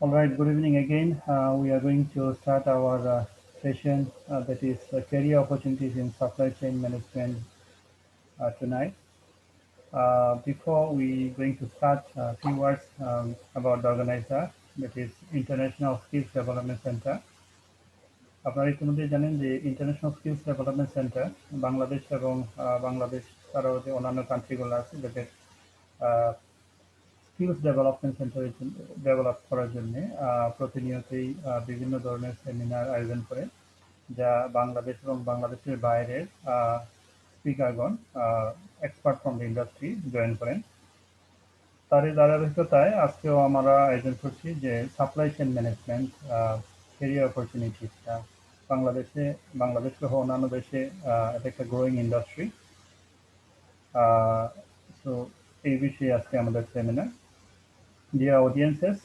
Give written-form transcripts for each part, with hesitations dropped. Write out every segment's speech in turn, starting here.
All right, good evening again. We are going to start our session that is career opportunities in supply chain management tonight. Before we going to start, a few words about the organizer, that is International Skills Development Center. আপনারা ইতিমধ্যে জানেন যে international skills development centre Bangladesh এবং বাংলাদেশ ছাড়াও যে অন্যান্য কান্ট্রিগুলো আছে যাদের স্কিলস ডেভেলপমেন্ট সেন্টার ডেভেলপ করার জন্য প্রতিনিয়তই বিভিন্ন ধরনের সেমিনার আয়োজন করে যা বাংলাদেশ এবং বাংলাদেশের বাইরের স্পিকারগণ expert from the industry join করেন। তারই ধারাবাহিকতায় আজকেও আমরা আয়োজন করছি যে supply chain management career opportunities Bangladesh সহ অন্যান্য দেশে এটা একটা গ্রোয়িং ইন্ডাস্ট্রি। সো এই বিষয়ে আজকে আমাদের seminar. Dear audiences,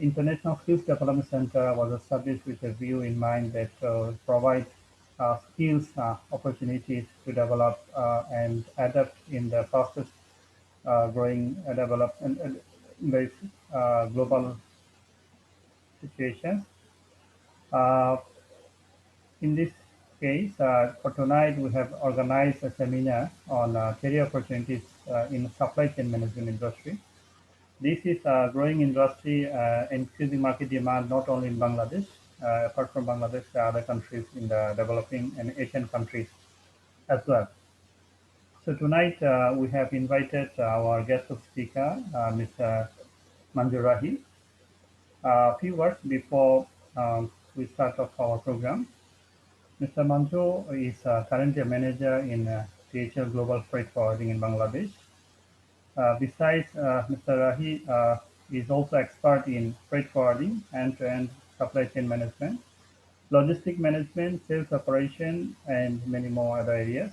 International Skills Development Center was established with a view in mind that provide skills opportunities to develop and adapt in the fastest growing development global situations. In this case, for tonight, we have organized a seminar on career opportunities in supply chain management industry. This is a growing industry, increasing market demand not only in Bangladesh, apart from Bangladesh, there are other countries in the developing and Asian countries as well. So tonight we have invited our guest of speaker, Mr. Manjurahi. A few words before we start off our program. Mr. Manju is currently a manager in DHL Global Freight Forwarding in Bangladesh. Besides, Mr. Rahi is also expert in freight forwarding, end-to-end supply chain management, logistic management, sales operation, and many more other areas.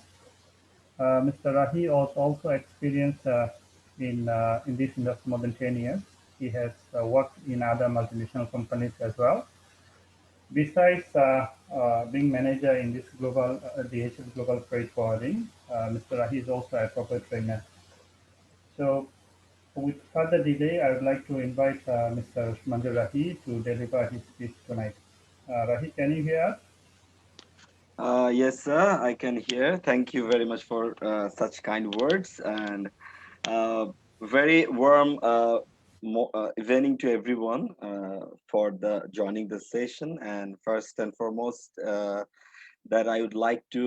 Mr. Rahi was also experienced in this industry more than 10 years. He has worked in other multinational companies as well. Besides being manager in this global DHL Global Freight Forwarding, Mr. Rahi is also a corporate trainer. So, with further delay, I would like to invite Mr. Manjur Rahi to deliver his speech tonight. Rahi, can you hear us? Yes, sir, I can hear. Thank you very much for such kind words, and very warm evening to everyone for the joining the session. And first and foremost, that I would like to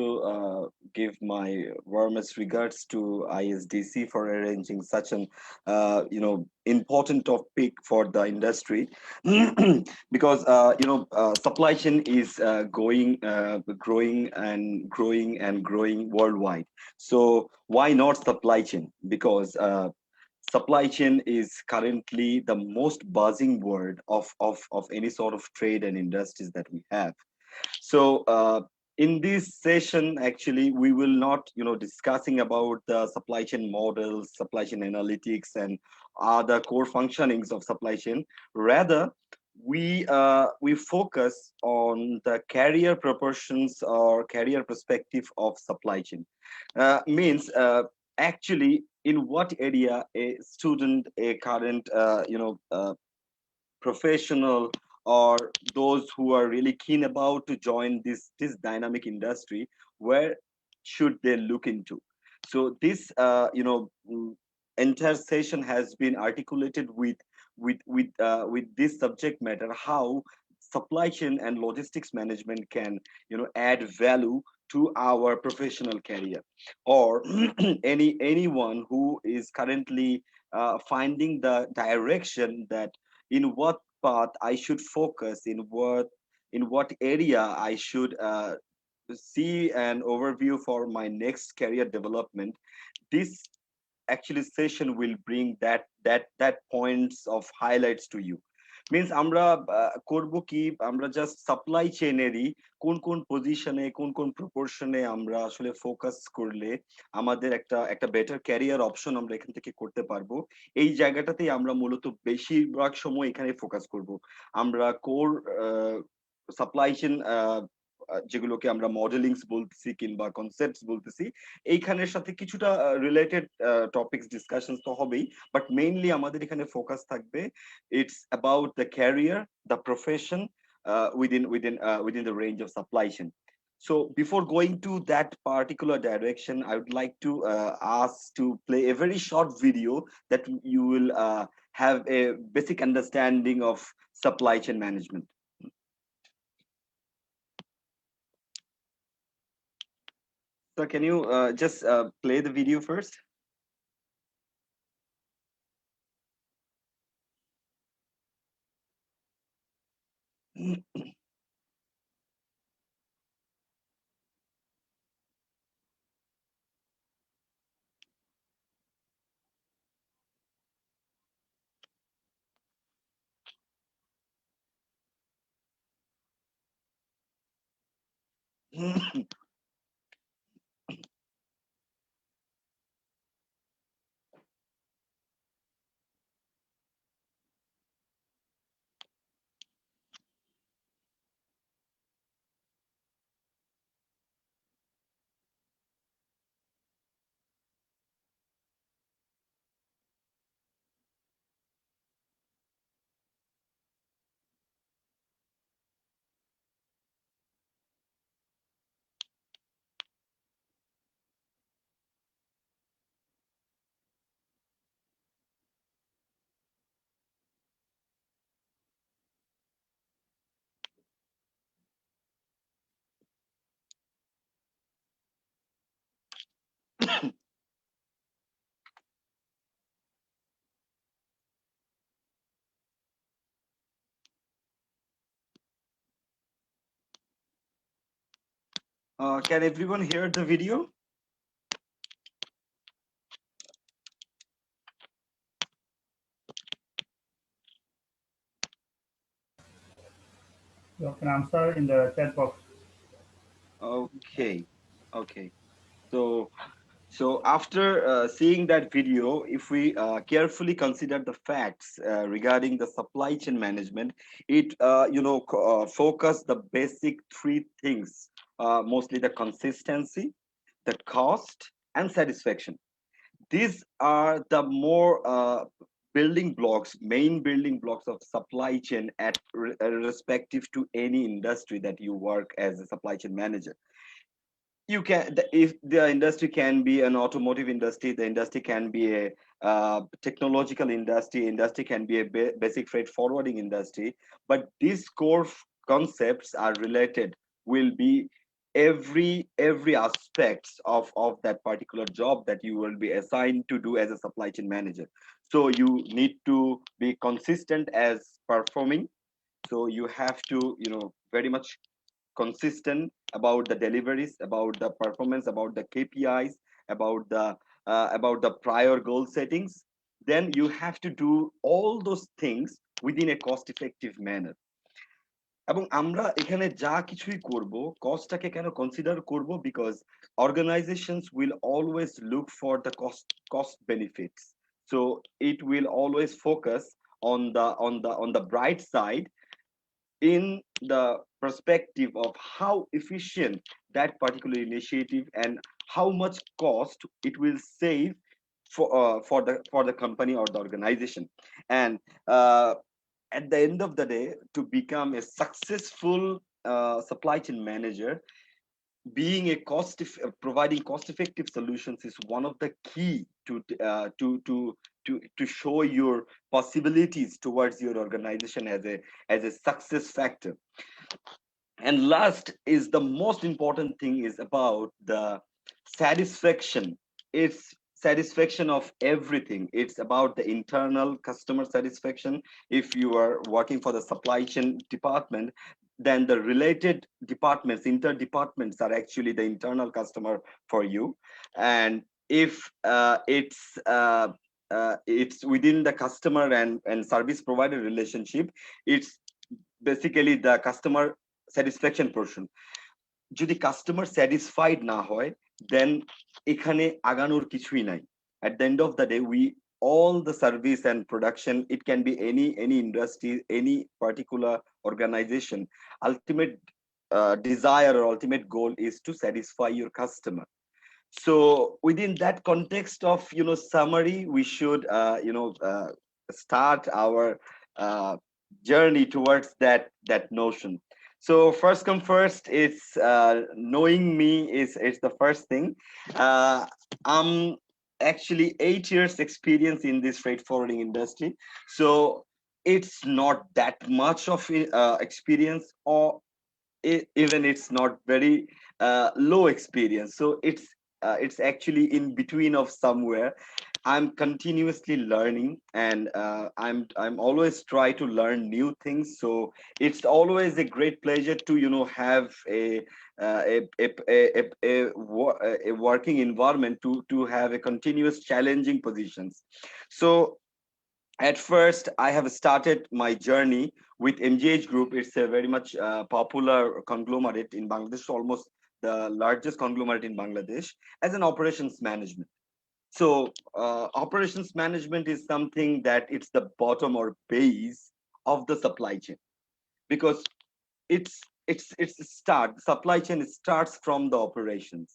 give my warmest regards to ISDC for arranging such an important topic for the industry, because supply chain is growing worldwide. So why not supply chain? Because supply chain is currently the most buzzing word of any sort of trade and industries that we have. So in this session, actually, we will not, discussing about the supply chain models, supply chain analytics, and other core functionings of supply chain. Rather, we focus on the career proportions or career perspective of supply chain. Means actually, in what area a student, a current, professional, or those who are really keen about to join this dynamic industry, where should they look into? So this entire session has been articulated with this subject matter, how supply chain and logistics management can add value to our professional career, or anyone who is currently finding the direction that in what path I should focus, in what area I should see an overview for my next career development. This actually session will bring that points of highlights to you. Means আমরা করব কি, আমরা just supply চেইনেরই কোন পজিশনে কোন প্রপোর্শনে আমরা আসলে focus করলে আমাদের একটা বেটার ক্যারিয়ার অপশন আমরা এখান থেকে করতে পারবো, এই জায়গাটাতেই আমরা মূলত বেশিরভাগ সময় এখানে ফোকাস করব। আমরা কোর সাপ্লাই চেইন যেগুলোকে আমরা মডেলিংস বলতেছি কিংবা কনসেপ্টস বলতেছি, এইখানের সাথে কিছুটা রিলেটেড টপিকস ডিসকাশনস তো হবেই, বাট মেইনলি আমাদের এখানে ফোকাস থাকবে it's about the career, the profession within the range of supply chain. So before going to that particular direction, I would like to ask to play a very short video that you will have a basic understanding of supply chain management. So can you just play the video first? Can everyone hear the video? You can answer in the chat box. Okay, okay. So after seeing that video, if we carefully consider the facts regarding the supply chain management, it focus the basic three things, mostly the consistency, the cost, and satisfaction. These are the more main building blocks of supply chain at respective to any industry that you work as a supply chain manager. You can, if the industry can be an automotive industry, the industry can be a technological industry can be a basic freight forwarding industry, but these core concepts are related, will be every aspects of that particular job that you will be assigned to do as a supply chain manager. So you need to be consistent as performing, so you have to very much consistent about the deliveries, about the performance, about the KPIs, about the prior goal settings. Then you have to do all those things within a cost effective manner. এবং আমরা এখানে যা কিছুই করব, কস্টটাকে কেন consider করব, because organizations will always look for the cost benefits. So it will always focus on the bright side, in the perspective of how efficient that particular initiative and how much cost it will save for the company or the organization. And at the end of the day, to become a successful supply chain manager, being a providing cost effective solutions is one of the key to show your possibilities towards your organization as a success factor. And last is the most important thing, is about the satisfaction. It's satisfaction of everything. It's about the internal customer satisfaction. If you are working for the supply chain department, then the related departments, inter-departments, are actually the internal customer for you. And if it's within the customer and service provider relationship, it's basically the customer satisfaction portion. যদি customer satisfied না হয়, দেন এখানে আগানোর কিছুই নাই। at the end of the day, we all the service and production, it can be any industry, any particular organization, ultimate desire or ultimate goal is to satisfy your customer. So within that context of summary, we should start our journey towards that notion. So first come first, it's knowing me is the first thing. I'm actually 8 years experience in this freight forwarding industry, so it's not that much of experience, or even it's not very low experience. So it's actually in between of somewhere. I'm continuously learning, and I'm always try to learn new things. So it's always a great pleasure to have a working environment to have a continuous challenging positions. So at first, I have started my journey with MGH Group. It's a very much popular conglomerate in Bangladesh, almost the largest conglomerate in Bangladesh, as an operations management. So operations management is something that it's the bottom or base of the supply chain, because it's start supply chain starts from the operations.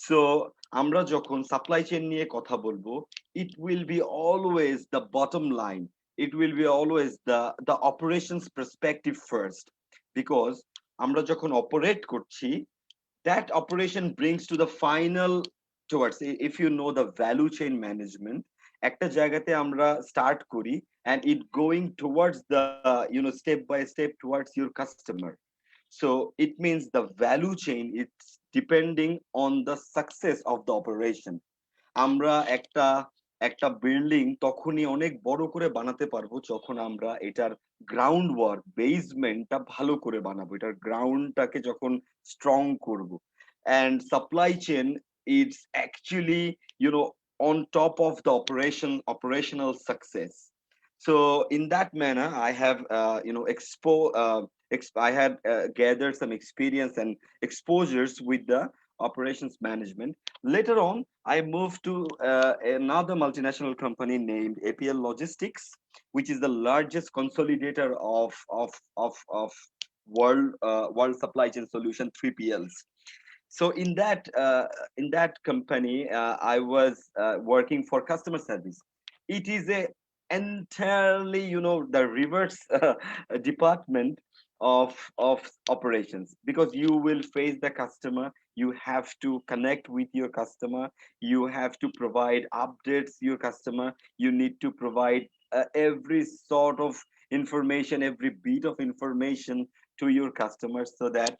So আমরা যখন supply chain নিয়ে কথা বলবো, it will be always the bottom line. It will be always the operations perspective first, because আমরা যখন operate করছি, that operation brings to the final towards, if you know the value chain management, একটা জায়গাতে আমরা start করি and it going towards the step by step towards your customer. So it means the value chain, it's depending on the success of the operation. আমরা একটা একটা building তখনই অনেক বড় করে বানাতে পারবো যখন আমরা এটার গ্রাউন্ড ওয়ার্ক, বেসমেন্টটা ভালো করে বানাবো, এটার গ্রাউন্ডটাকে যখন স্ট্রং করব। And supply chain is actually on top of the operational success. So in that manner, I have I had gathered some experience and exposures with the operations management. Later on, I moved to another multinational company named APL Logistics, which is the largest consolidator of world supply chain solution, 3PLs. So in that company, I was working for customer service. It is a entirely the reverse department of operations, because you will face the customer, you have to connect with your customer, you have to provide updates to your customer, you need to provide every sort of information, every bit of information to your customers, so that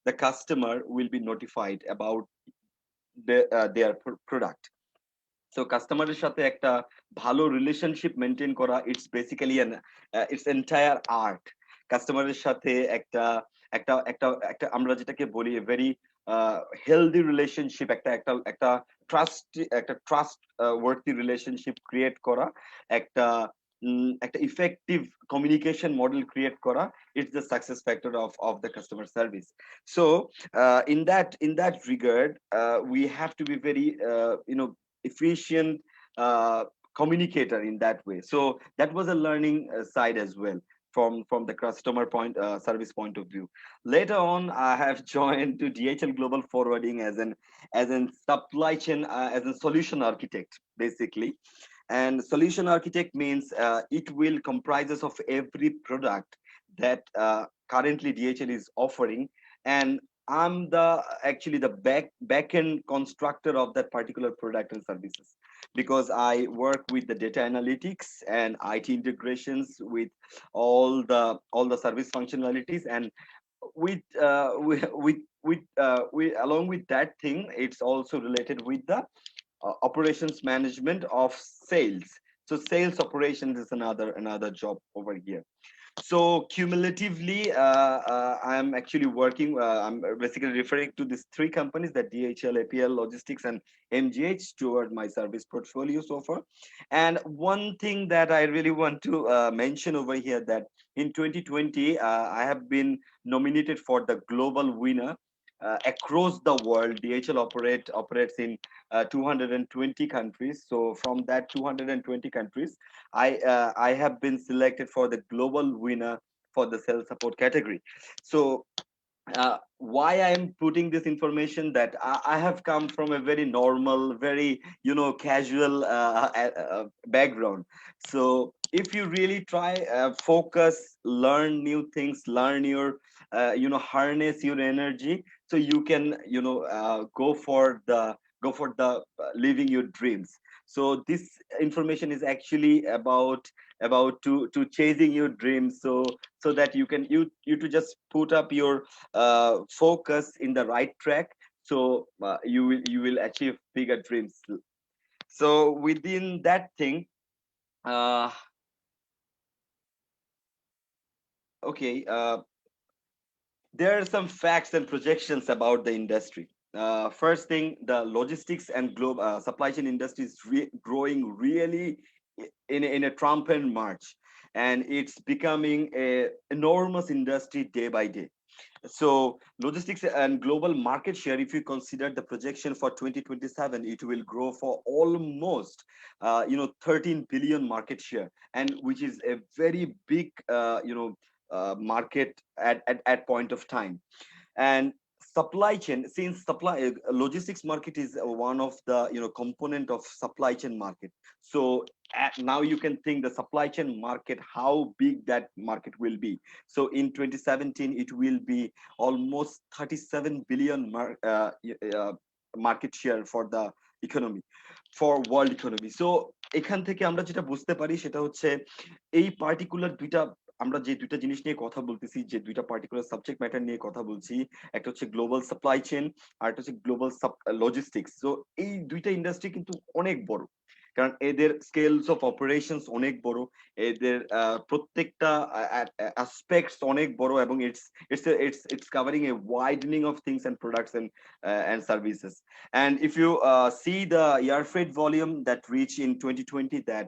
the customer will be notified about their product. So customer সাথে একটা ভালো relationship maintain করা, it's basically it's entire art. কাস্টমারের সাথে একটা একটা একটা একটা আমরা যেটাকে বলি ভেরি হেলদি রিলেশনশিপ, একটা একটা একটা ট্রাস্ট ওয়ার্থি রিলেশনশিপ ক্রিয়েট করা, একটা একটা ইফেক্টিভ কমিউনিকেশন মডেল ক্রিয়েট করা, it's the success factor of the customer service. So in that regard, we have to be very efficient communicator in that way. So that was a learning side as well, from the customer service point of view. Later on, I have joined to DHL Global Forwarding as an supply chain, as a solution architect, basically. And solution architect means it will comprises of every product that currently DHL is offering, and I'm actually the back end constructor of that particular product and services, because I work with the data analytics and IT integrations with all the service functionalities, and with along with that thing, it's also related with the operations management of sales. So sales operations is another job over here. So cumulatively, I'm actually working, I'm basically referring to these three companies, that DHL, APL Logistics, and MGH, toward my service portfolio so far. And one thing that I really want to mention over here, that in 2020, I have been nominated for the global winner. Across the world, DHL operates in 220 countries. So from that 220 countries, I have been selected for the global winner for the sales support category. So why I am putting this information, that I have come from a very normal, very casual background. So if you really try, focus, learn new things, learn your harness your energy, so you can go for the living your dreams. So this information is actually about to chasing your dreams, so that you to just put up your focus in the right track, so you will achieve bigger dreams. So within that thing, uh okay, there are some facts and projections about the industry. First thing, the logistics and global supply chain industry is growing really in a triumphant march, and it's becoming a enormous industry day by day. So logistics and global market share, if you consider the projection for 2027, it will grow for almost 13 billion market share, and which is a very big market at point of time. And supply chain, since logistics market is one of the component of supply chain market. So now you can think the supply chain market, how big that market will be. So in 2017 it will be almost 37 billion market share for the economy, for world economy. So এখান থেকে আমরা যেটা বুঝতে পারি সেটা হচ্ছে এই particular দুইটা, আমরা যে দুইটা জিনিস নিয়ে কথা বলতেছি, যে দুইটা পার্টিকুলার সাবজেক্ট ম্যাটার নিয়ে কথা বলছি, একটা হচ্ছে গ্লোবাল সাপ্লাই চেন, আর একটা হচ্ছে গ্লোবাল লজিস্টিক্স। তো এই দুইটা ইন্ডাস্ট্রি কিন্তু অনেক বড়, কারণ এদের স্কেলস অফ অপারেশনস অনেক বড়, এদের প্রত্যেকটা অ্যাসপেক্টস অনেক বড়, এবং it's covering a widening of things and products and services. And if you see the air freight volume that reached in 2020, that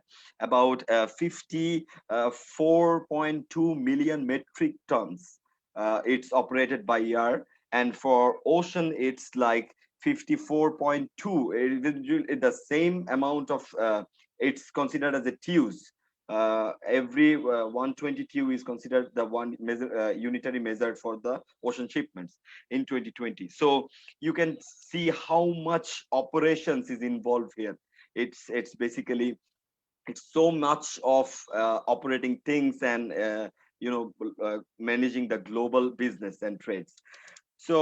about 54.2 million metric tons, it's operated by air, and for ocean it's like 54.2. The same amount of it's considered as a TEUs. Every 120 TEU is considered the one unitary measure for the ocean shipments in 2020. So you can see how much operations is involved here. It's basically, it's so much of operating things and managing the global business and trades. So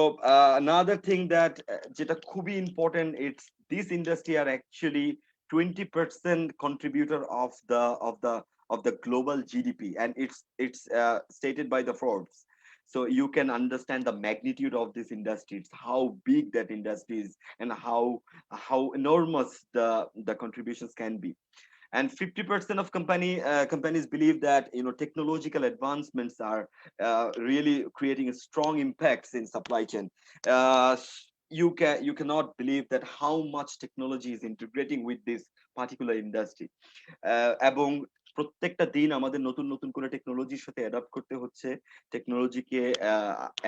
another thing that যেটা খুবই important, it's this industry are actually 20% contributor of the global GDP, and it's stated by the Forbes. So you can understand the magnitude of this industry. It's how big that industry is, and how enormous the contributions can be. And 50% of companies believe that technological advancements are really creating a strong impacts in supply chain. You cannot believe that how much technology is integrating with this particular industry. এবং প্রত্যেকটা দিন আমাদের নতুন নতুন করে টেকনোলজির সাথে adapt করতে হচ্ছে, টেকনোলজিকে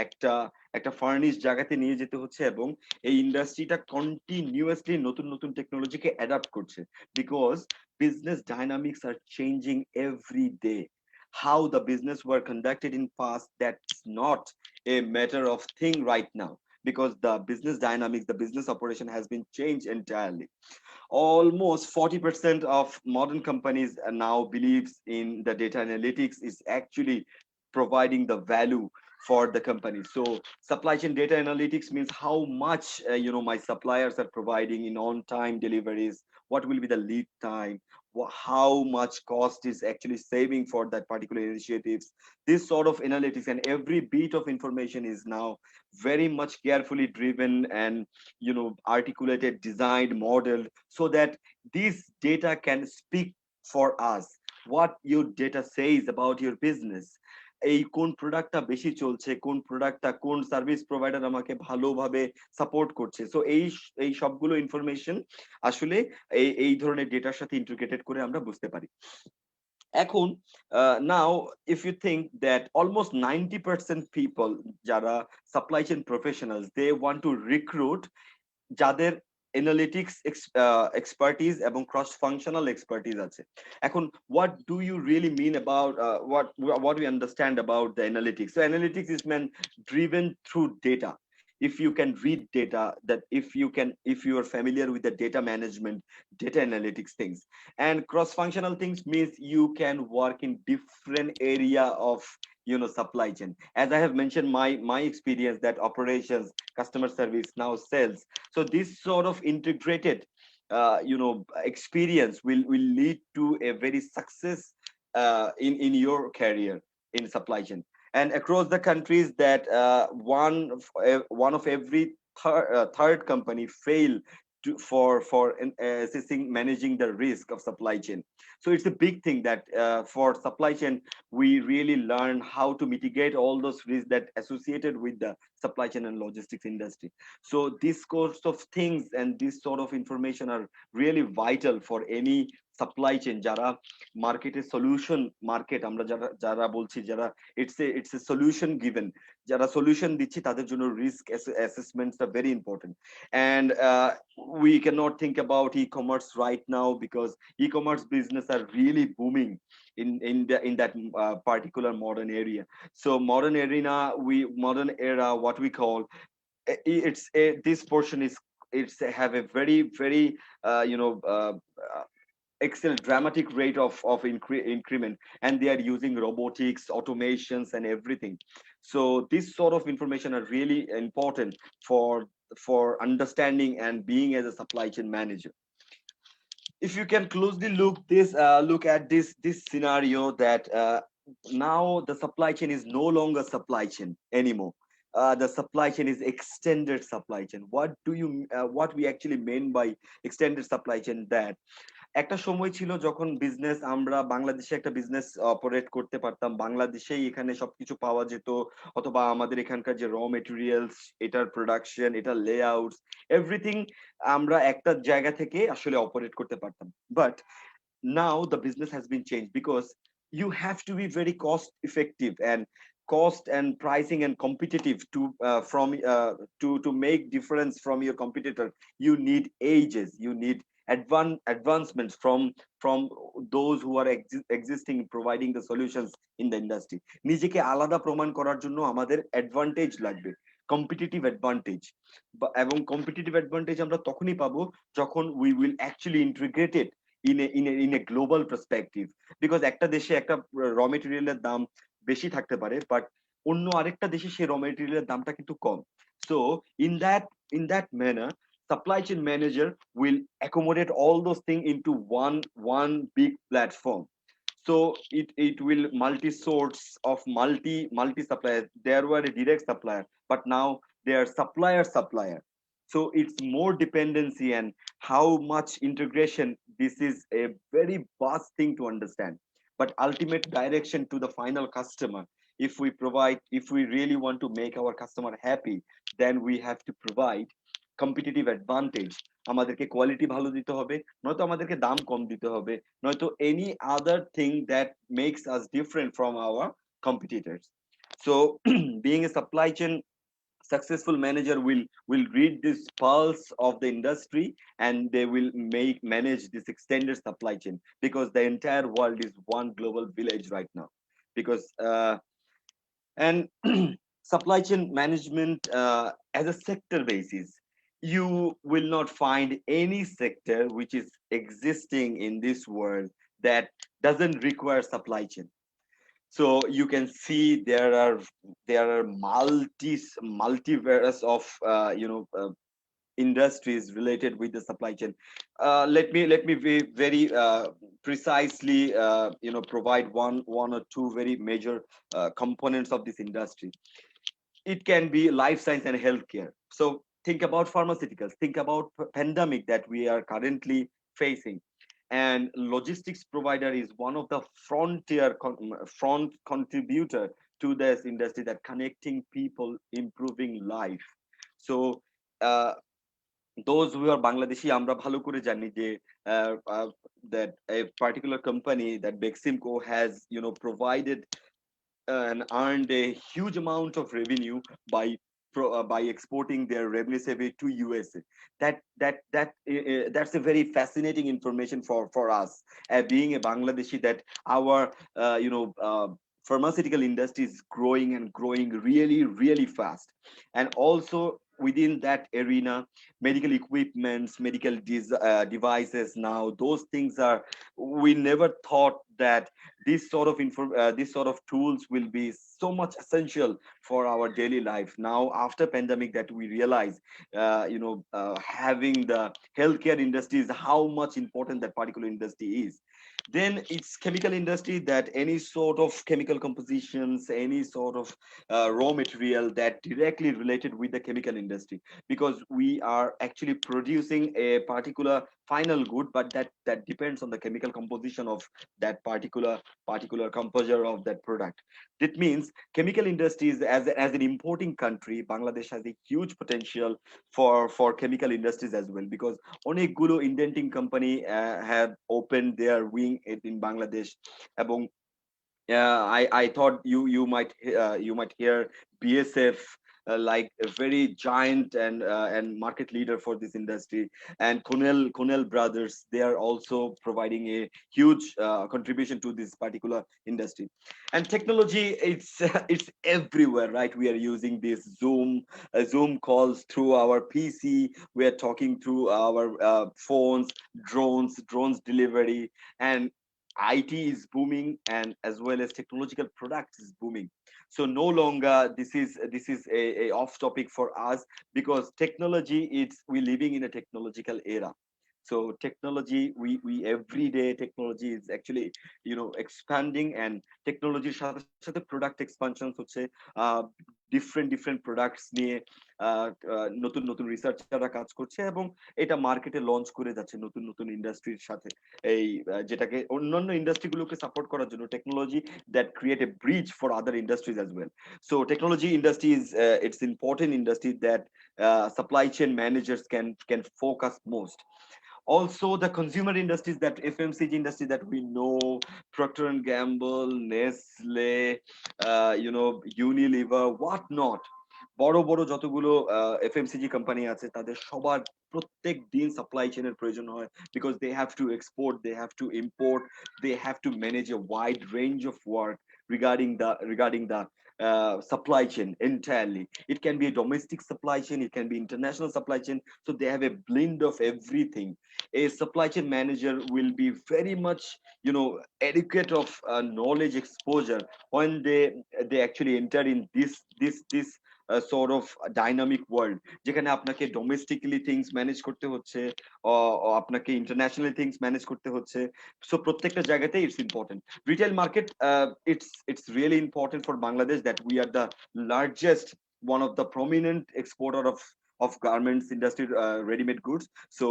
একটা একটা ফার্নিশ জায়গাতে নিয়ে যেতে হচ্ছে, এবং এই ইন্ডাস্ট্রিটা কন্টিনিউয়াসলি নতুন নতুন টেকনোলজিকে অ্যাডাপ্ট করছে, because business dynamics are changing every day. How the business were conducted in past, that's not a matter of thing right now, because the business dynamics, the business operation has been changed entirely. Almost 40% of modern companies now believes in the data analytics is actually providing the value for the company. So supply chain data analytics means how much my suppliers are providing in on time deliveries, what will be the lead time, how much cost is actually saving for that particular initiatives. This sort of analytics, and every bit of information is now very much carefully driven and articulated, designed, modeled, so that this data can speak for us. What your data says about your business, এই কোন প্রোডাক্টটা বেশি চলছে, কোন প্রোডাক্টটা কোন service provider আমাকে ভালোভাবে সাপোর্ট করছে। সো এই সবগুলো ইনফরমেশন আসলে এই ধরনের ডেটার সাথে ইন্টিগ্রেটেড করে আমরা বুঝতে পারি। এখন now if you think that almost 90% people যারা supply chain professionals, they want to recruit যাদের analytics expertise এবং cross functional expertise আছে এখন what do you really mean about what we understand about the analytics? So analytics is meant driven through data. If you can read data, that if you are familiar with the data management, data analytics things, and cross functional things means you can work in different area of supply chain. As I have mentioned, my experience, that operations, customer service, now sales. So this sort of integrated experience will lead to a very success in your career in supply chain. And across the countries, that one of every third company fail assessing managing the risk of supply chain. So it's a big thing that for supply chain we really learn how to mitigate all those risks that associated with the supply chain and logistics industry. So these sorts of things and this sort of information are really vital for any supply chain যারা মার্কেটে solution market আমরা যারা যারা বলছি যারা it's a solution given, যারা solution দিচ্ছি তাদের জন্য risk assessments are very important. And we cannot think about e-commerce right now because e-commerce business are really booming in that particular modern area. So modern era, what we call, this portion is, it's have a very excel dramatic rate of increment, and they are using robotics, automations, and everything. So this sort of information are really important for understanding and being as a supply chain manager. If you can closely look at this scenario, that now the supply chain is no longer supply chain anymore. The supply chain is extended supply chain. What we actually mean by extended supply chain, that একটা সময় ছিল যখন business, আমরা বাংলাদেশে একটা business operate করতে পারতাম, বাংলাদেশেই এখানে সবকিছু পাওয়া যেত, অথবা আমাদের এখানকার যে র মেটেরিয়ালস, এটার প্রোডাকশন, এটার লেআউটস, এভরিথিং আমরা একটা জায়গা থেকে আসলে অপারেট করতে পারতাম। But now the business has been changed because you have to be very cost effective and cost and pricing and competitive to make difference from your competitor. You need ages, you need advancements from those who are existing, providing the solutions in the industry. নিজেকে আলাদা প্রমাণ করার জন্য আমাদের advantage লাগবে, competitive advantage. এবং competitive advantage আমরা তখনই পাবো যখন we will actually integrate it in a global perspective. Because একটা দেশে একটা র মেটেরিয়ালের দাম বেশি থাকতে পারে, বাট অন্য আরেকটা দেশে সেই র মেটেরিয়ালের দামটা কিন্তু কম। So in that manner, supply chain manager will accommodate all those things into one big platform. So it will multi source of multi suppliers. There were a direct supplier, but now they are supplier. So it's more dependency, and how much integration. This is a very vast thing to understand, but ultimate direction to the final customer. If we really want to make our customer happy, then we have to provide competitive advantage. আমাদেরকে quality ভালো দিতে হবে, নয়তো আমাদেরকে দাম কম দিতে হবে, নয়তো any other thing that makes us different from our competitors. So being a supply chain successful manager will read this pulse of the industry, and they will manage this extended supply chain, because the entire world is one global village right now. Because and supply chain management as a sector basis, you will not find any sector which is existing in this world that doesn't require supply chain. So you can see there are multiverse of industries related with the supply chain. Let me be very precisely provide one or two very major components of this industry. It can be life science and healthcare. So think about pharmaceuticals, think about pandemic that we are currently facing. And logistics provider is one of the front contributor to this industry, that connecting people, improving life. So those who are Bangladeshi, আমরা ভালো করে জানি যে that a particular company, that Beximco, has provided and earned a huge amount of revenue by by exporting their remdesivir to USA. That's a very fascinating information for us, being a Bangladeshi, that our pharmaceutical industry is growing and growing really, really fast. And also within that arena, medical equipments, medical devices, now those things are, we never thought that this sort of tools will be so much essential for our daily life. Now after pandemic, that we realize, having the healthcare industry is how much important that particular industry is. Then it's chemical industry, that any sort of chemical compositions, any sort of raw material that directly related with the chemical industry, because we are actually producing a particular final good, but that depends on the chemical composition of that particular composure of that product. That means chemical industries, as an importing country, Bangladesh has a huge potential for chemical industries as well, because অনেকগুলো indenting company have opened their wing in Bangladesh. এবং I thought you might hear BSF, like a very giant and market leader for this industry, and Cornell brothers, they are also providing a huge contribution to this particular industry. And technology, it's it's everywhere, right? We are using this Zoom calls through our PC, we are talking through our phones, drones delivery, and IT is booming, and as well as technological products is booming. So no longer this is a off topic for us, because technology, it's we living in a technological era. So technology, we everyday technology is actually expanding, and technologyর সাথে সাথে product expansions হচ্ছে, different products নিয়ে নতুন নতুন রিসার্চাররা কাজ করছে, এবং এটা মার্কেটে লঞ্চ করে যাচ্ছে নতুন নতুন ইন্ডাস্ট্রির সাথে, এই যেটাকে অন্যান্য ইন্ডাস্ট্রিগুলোকে সাপোর্ট করার জন্য technology that create a bridge for other industries as well. So technology industry is it's important industry that supply chain managers can focus most. Also the consumer industries, that FMCG industry that we know, Procter and Gamble, Nestle, Unilever, what not, বড় বড় যতগুলো FMCG company আছে, তাদের সবার প্রত্যেক দিন supply চেইনের প্রয়োজন হয়, because they have to export, they have to import, they have to manage a wide range of work regarding the supply chain entirely. It can be a domestic supply chain, it can be international supply chain, so they have a blend of everything. A supply chain manager will be very much adequate of knowledge exposure when they actually enter in this sort of dynamic world, যেখানে আপনাকে domestically things manage করতে হচ্ছে, আপনাকে internationally things manage করতে হচ্ছে. So প্রত্যেকটা জায়গাতেই it's important. Retail market, it's really important for Bangladesh, that we are the largest, one of the prominent exporter of garments industry, ready-made goods. So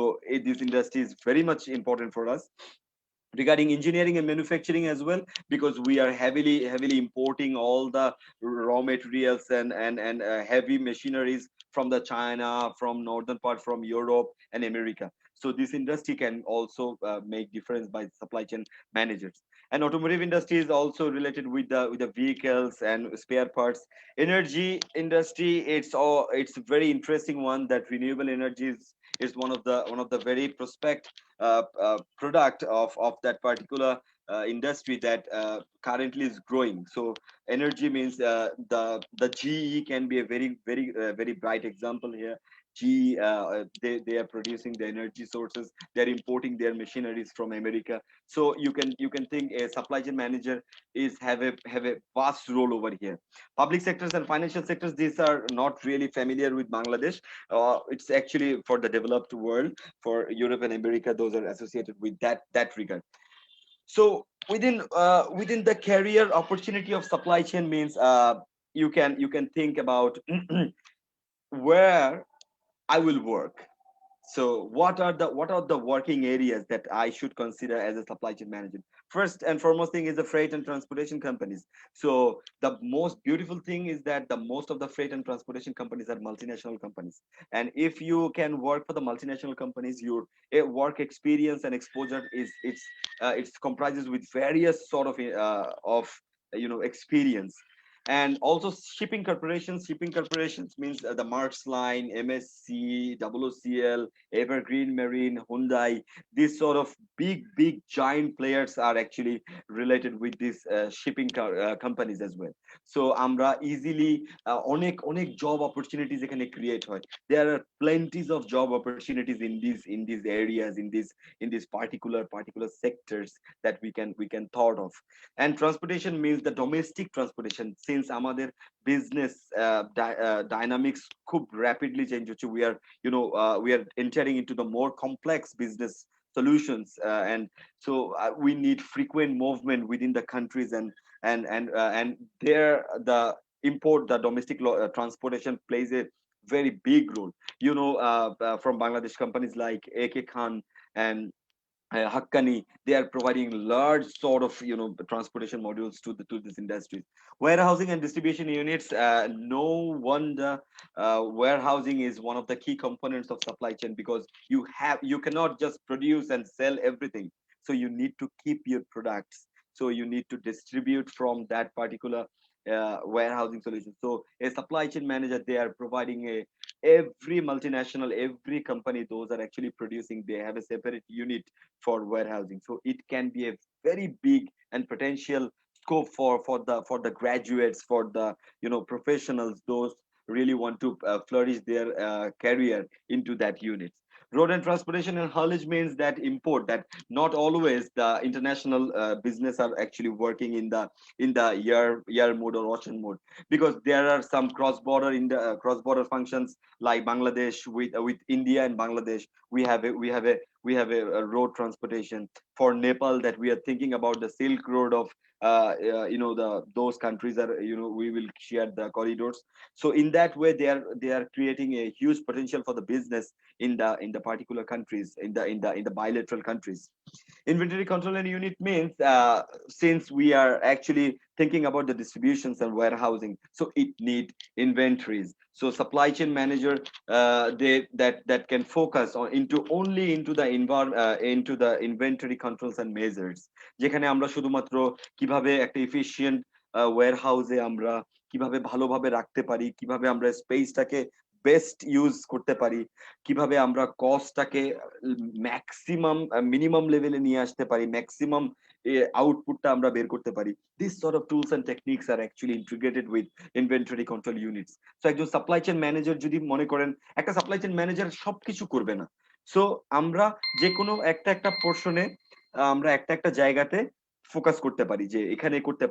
this industry is very much important for us. Regarding engineering and manufacturing as well, because we are heavily importing all the raw materials and heavy machineries from the China, from northern part, from Europe and America. So this industry can also make difference by supply chain managers. And automotive industry is also related with the vehicles and spare parts. Energy industry, it's a very interesting one, that renewable energy is one of the very prospect product of that particular industry that currently is growing. So energy means the GE can be a very bright example here. GE, they are producing the energy sources, they're importing their machineries from America. So you can think a supply chain manager is have a vast role over here. Public sectors and financial sectors, these are not really familiar with Bangladesh. It's actually for the developed world, for Europe and America, those are associated with that regard. So within the career opportunity of supply chain means, you can think about where I will work. So what are the working areas that I should consider as a supply chain manager? First and foremost thing is the freight and transportation companies. So the most beautiful thing is that the most of the freight and transportation companies are multinational companies. And if you can work for the multinational companies, your work experience and exposure it's comprises with various sort of experience. And also shipping corporations means the Marks Line, MSC, OOCL, Evergreen Marine, Hyundai. These sort of big giant players are actually related with these shipping companies as well. So আমরা easily অনেক job opportunities এখানে create হয়. There are plenties of job opportunities in these areas, in these particular sectors that we can thought of. And transportation means the domestic transportation. Since আমাদের business dynamics খুব rapidly change হচ্ছে, we are entering into the more complex business solutions, and so we need frequent movement within the countries, and there the domestic transportation plays a very big role. From Bangladesh, companies like AK Khan and Haqqani, they are providing large sort of transportation modules to this industries. Warehousing and distribution units. No wonder warehousing is one of the key components of supply chain, because you cannot just produce and sell everything. So you need to keep your products. So you need to distribute from that particular warehousing solution. So a supply chain manager, they are providing every multinational, every company, those are actually producing, they have a separate unit for warehousing. So it can be a very big and potential scope for the graduates, for the professionals, those really want to flourish their career into that unit. Road and transportation and haulage means that import, that not always the international business are actually working in the year mode or ocean mode, because there are some cross border functions like Bangladesh with India and Bangladesh. We have a road transportation for Nepal, that we are thinking about the Silk Road of those countries are, we will share the corridors. So in that way, they are creating a huge potential for the business in the particular countries, in the bilateral countries. Inventory control and unit means, since we are actually thinking about the distributions and warehousing, so it need inventories. So supply chain manager, that can focus only into the inventory controls and measures, যেখানে আমরা শুধুমাত্র কিভাবে একটা efficient ওয়্যারহাউসে আমরা কিভাবে ভালোভাবে রাখতে পারি, কিভাবে আমরা স্পেসটাকে বেস্ট ইউজ করতে পারি, কিভাবে আমরা কস্টটাকে মিনিমাম লেভেলে নিয়ে আসতে পারি, ম্যাক্সিমাম আউটপুটটা আমরা বের করতে পারি. This sort of tools and techniques are actually integrated with inventory control units. So একজন সাপ্লাই চেইন ম্যানেজার, যদি মনে করেন একটা সাপ্লাই চেইন ম্যানেজার সবকিছু করবে না, সো আমরা যে কোনো একটা পোর্শনে, আমরা একটা জায়গাতে ফোকাস করতে পারি, যে এখানে করতে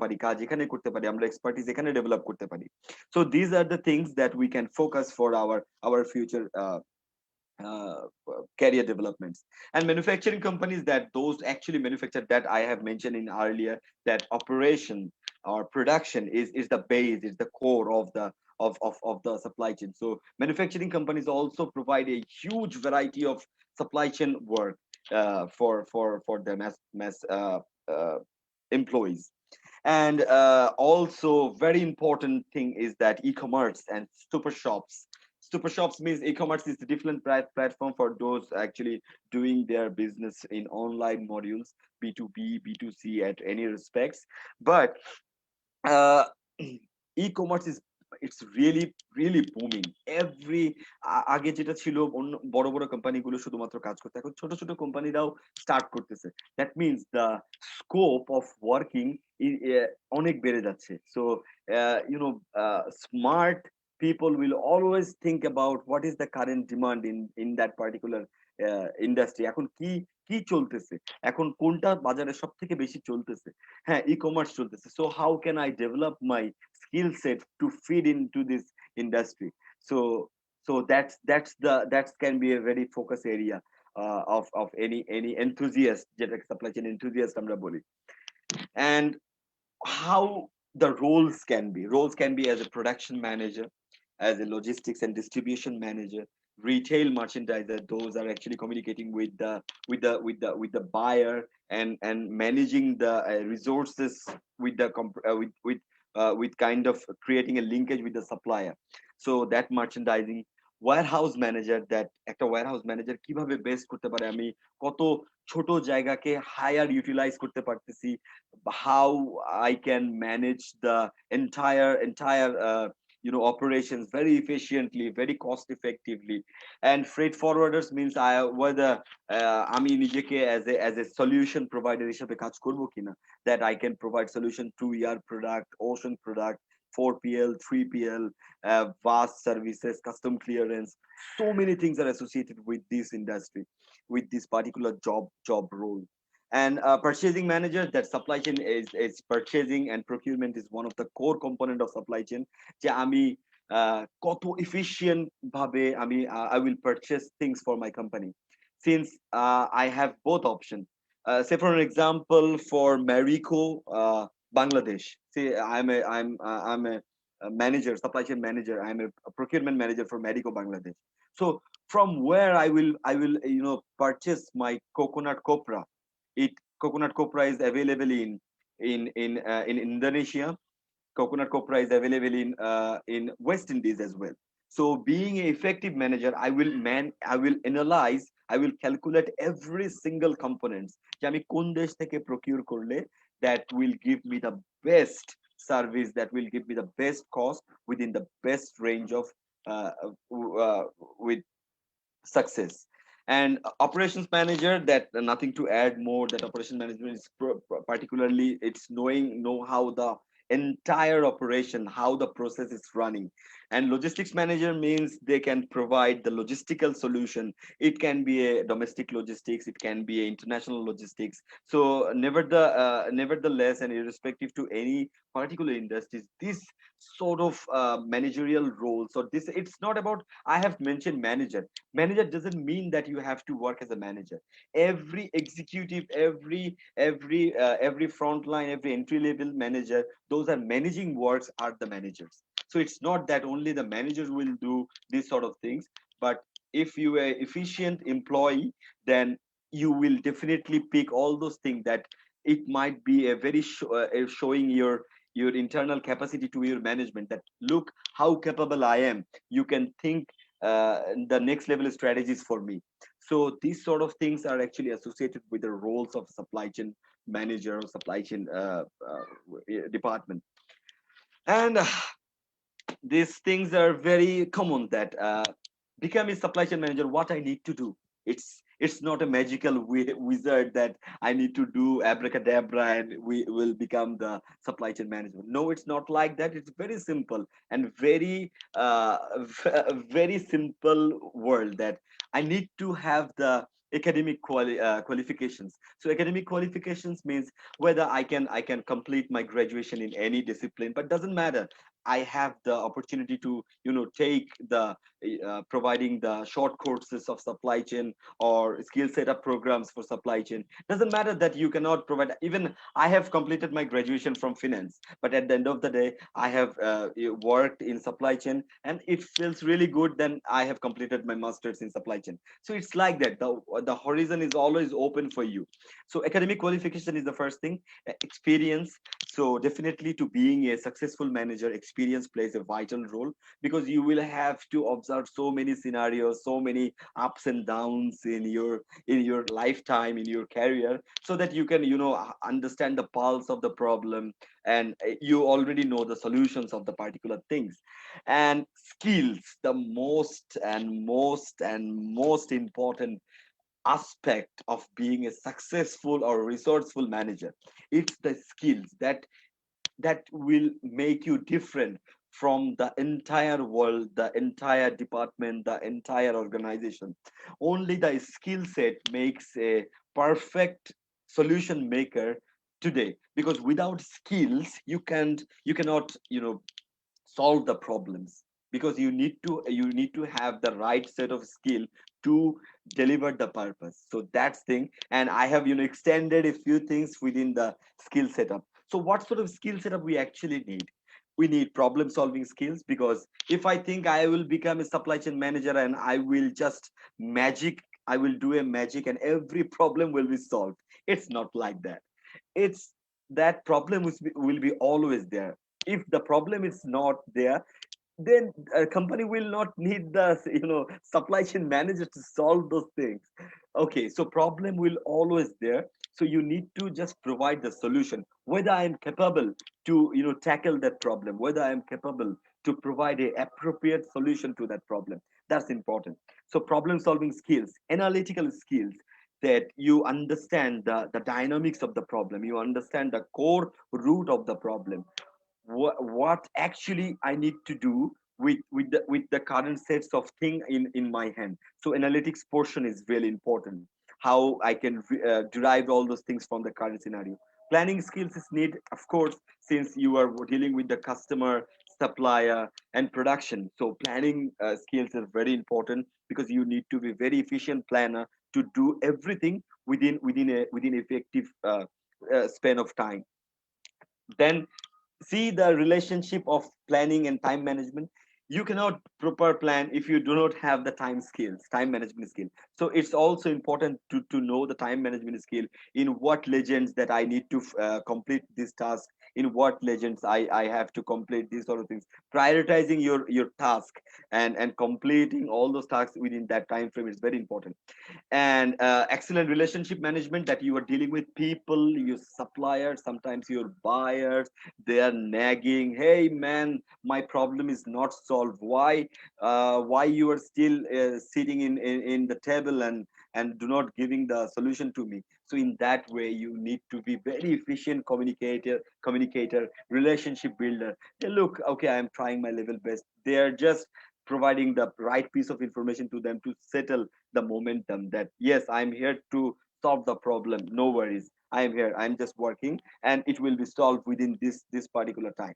পারি কাজ, এখানে করতে পারি, আমরা এক্সপার্টিস এখানে ডেভেলপ করতে পারি. So these are the things that we can focus for our future career developments. And manufacturing companies, that those actually manufacture, that I have mentioned in earlier, that operation or production is the base, is the core of the supply chain. So manufacturing companies also provide a huge variety of supply chain work for their mass employees. And also very important thing is that e-commerce and super shops. Super shops means e-commerce is a different platform for those actually doing their business in online modules, B2B, B2C at any respects. But uh, e-commerce it's really booming. আগে যেটা ছিল বড় বড় কোম্পানিগুলো শুধুমাত্র কাজ করতে, এখন ছোট ছোট কোম্পানিরাও স্টার্ট করতেছে. That means the scope of working অনেক বেড়ে যাচ্ছে. So smart people will always think about what is the current demand in that particular industry. এখন কি চলতেছে, এখন কোনটা বাজারে সব থেকে বেশি চলতেছে, হ্যাঁ ই-কমার্স চলতেছে, so how can I develop my skill set to feed into this industry. So that can be a very focus area of any enthusiast, যেটা supply chain enthusiast আমরা বলি. And how the roles can be as a production manager, as a logistics and distribution manager, retail merchandiser, those are actually communicating with the buyer and managing the resources with kind of creating a linkage with the supplier. So that merchandising. Warehouse manager, that একটা warehouse manager কিভাবে best করতে পারে, আমি কত ছোট জায়গাকে higher utilise করতে পারতেছি, how I can manage the entire operations very efficiently, very cost effectively. And freight forwarders means I whether আমি নিজেকে as a solution provider হিসেবে কাজ করব কিনা, that I can provide solution to air product, ocean product, 4PL, 3PL, vast services, custom clearance. So many things are associated with this industry, with this particular job role. And purchasing manager, that supply chain is purchasing and procurement is one of the core component of supply chain. যে আমি কত efficient ভাবে আমি I will purchase things for my company, since I have both option. Say for an example, for Marico Bangladesh, say I'm a manager, supply chain manager, I'm a procurement manager for Marico Bangladesh. So from where I will purchase my coconut copra. It Coconut copra is available in Indonesia. Coconut copra is available in West Indies as well. So being an effective manager, I will analyze, I will calculate every single components যে আমি কোন দেশ থেকে procure করলে that will give me the best service, that will give me the best cost within the best range of uh, uh, with success. And operations manager, that nothing to add more, that operation management is particularly it's know how the entire operation, how the process is running. And logistics manager means they can provide the logistical solution. It can be a domestic logistics, it can be a international logistics. So nevertheless, and irrespective to any particular industries, this sort of managerial roles, or this, it's not about, I have mentioned manager doesn't mean that you have to work as a manager. Every executive, every frontline, every entry level manager, those are managing works, are the managers. So it's not that only the managers will do these sort of things, but if you are efficient employee, then you will definitely pick all those things, that it might be a very showing your internal capacity to your management, that look how capable I am, you can think the next level strategies for me. So these sort of things are actually associated with the roles of supply chain manager or supply chain department. And these things are very common, that become a supply chain manager, what I need to do, it's not a magical wizard that I need to do abracadabra and we will become the supply chain manager. No, it's not like that. It's very simple and very very simple world, that I need to have the academic qualifications. So academic qualifications means whether I can complete my graduation in any discipline, but doesn't matter, I have the opportunity to take the providing the short courses of supply chain or skill setup programs for supply chain. Doesn't matter that you cannot provide, even I have completed my graduation from finance, but at the end of the day I have worked in supply chain and it feels really good, then I have completed my masters in supply chain. So it's like that, the horizon is always open for you. So academic qualification is the first thing. Experience, so definitely to being a successful manager, experience plays a vital role, because you will have to observe so many scenarios, so many ups and downs in your lifetime, in your career, so that you can understand the pulse of the problem, and you already know the solutions of the particular things. And skills, the most important aspect of being a successful or resourceful manager. It's the skills that will make you different from the entire world, the entire department, the entire organization. Only the skill set makes a perfect solution maker today, because without skills you cannot solve the problems, because you need to have the right set of skill to deliver the purpose. So that's thing, and I have extended a few things within the skill setup. So what sort of skill setup we actually need? We need problem solving skills, because if I think I will become a supply chain manager and I will just magic, I will do a magic and every problem will be solved. It's not like that. It's that problem will be always there. If the problem is not there, then a company will not need the supply chain manager to solve those things. Okay, so problem will always there. So you need to just provide the solution, whether I am capable to, you know, tackle that problem, whether I am capable to provide a appropriate solution to that problem. That's important. So problem solving skills, analytical skills, that you understand the dynamics of the problem, you understand the core root of the problem, what actually I need to do with the current sets of thing in my hand. So analytics portion is really important. How I can derive all those things from the current scenario. Planning skills is need, of course, since you are dealing with the customer, supplier, and production. So planning skills are very important because you need to be very efficient planner to do everything within effective span of time. Then see the relationship of planning and time management. You cannot proper plan if you do not have the time management skill. So it's also important to know the time management skill, in what legends that I need to complete this task, in what legends I have to complete these sort of things, prioritizing your task and completing all those tasks within that time frame is very important. And excellent relationship management, that you are dealing with people, your suppliers, sometimes your buyers, they are nagging, hey man, my problem is not solved, why you are still sitting in the table and do not giving the solution to me. So in that way you need to be very efficient communicator, relationship builder. Hey, look, okay, I am trying my level best, they are just providing the right piece of information to them to settle the momentum, that yes, I'm here to solve the problem, no worries, I'm here, I'm just working, and it will be solved within this particular time.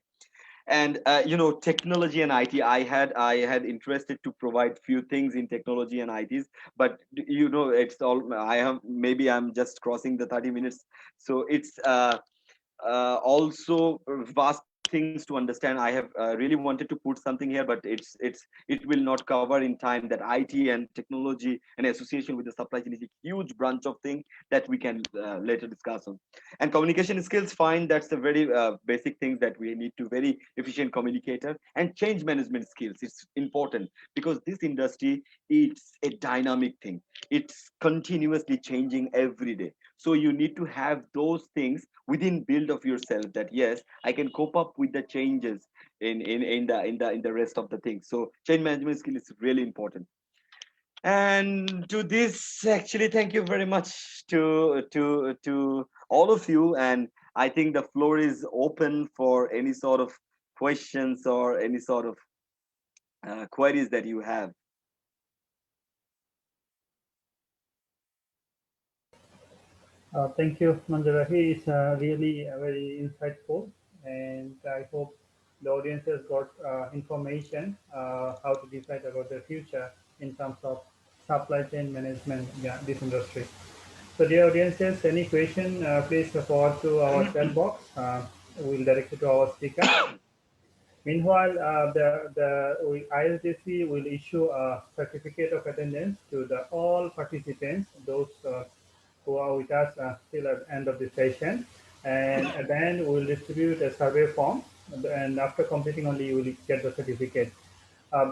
And you know, technology and IT, I had interested to provide few things in technology and ITs, but you know, it's all, I have, maybe I'm just crossing the 30 minutes. So it's also vast things to understand. I have really wanted to put something here, but it will not cover in time, that IT and technology and association with the supply chain is a huge branch of thing that we can later discuss on. And communication skills, fine, that's the very basic things that we need to very efficient communicator. And change management skills, it's important because this industry, it's a dynamic thing, it's continuously changing every day. So you need to have those things within build of yourself, that yes, I can cope up with the changes in the rest of the things. So change management skill is really important. And to this, actually, thank you very much to all of you. And I think the floor is open for any sort of questions or any sort of queries that you have. Thank you, Manjarahi. It's really very insightful, and I hope the audience has got information how to decide about the future in terms of supply chain management, yeah, this industry. So, dear audiences, any question, please forward to our chat box. We'll direct it to our speaker. Meanwhile, the ISDC will issue a certificate of attendance to the all participants, those who are with us till at the end of the session. And then we'll distribute a survey form, and after completing only you will get the certificate.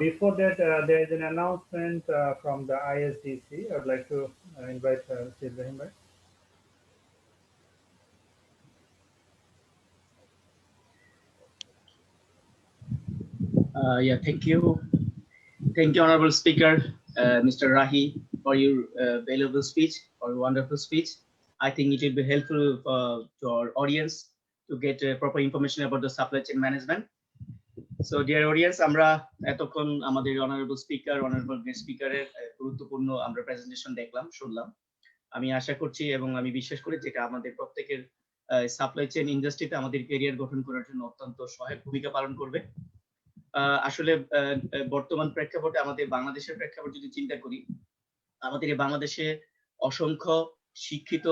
Before that, there is an announcement from the ISDC. I would like to invite Ibrahim. Yeah, thank you. Thank you, Honorable Speaker, Mr. Rahi, for your valuable speech, or wonderful speech. I think it will be helpful to our audience to get proper information about the supply chain management. So, dear audience, আমরা এতক্ষণ আমাদের honourable speaker, honourable guest স্পিকারের গুরুত্বপূর্ণ আমরা presentation দেখলাম, শুনলাম। আমি আশা করছি এবং আমি বিশ্বাস করি যেটা আমাদের প্রত্যেকের সাপ্লাই চেইন ইন্ডাস্ট্রিতে আমাদের ক্যারিয়ার গঠন করার জন্য অত্যন্ত সহায়ক ভূমিকা পালন করবে। আসলে বর্তমান প্রেক্ষাপটে আমাদের বাংলাদেশের প্রেক্ষাপট যদি চিন্তা করি, আমাদের এই বাংলাদেশে অসংখ্য শিক্ষিত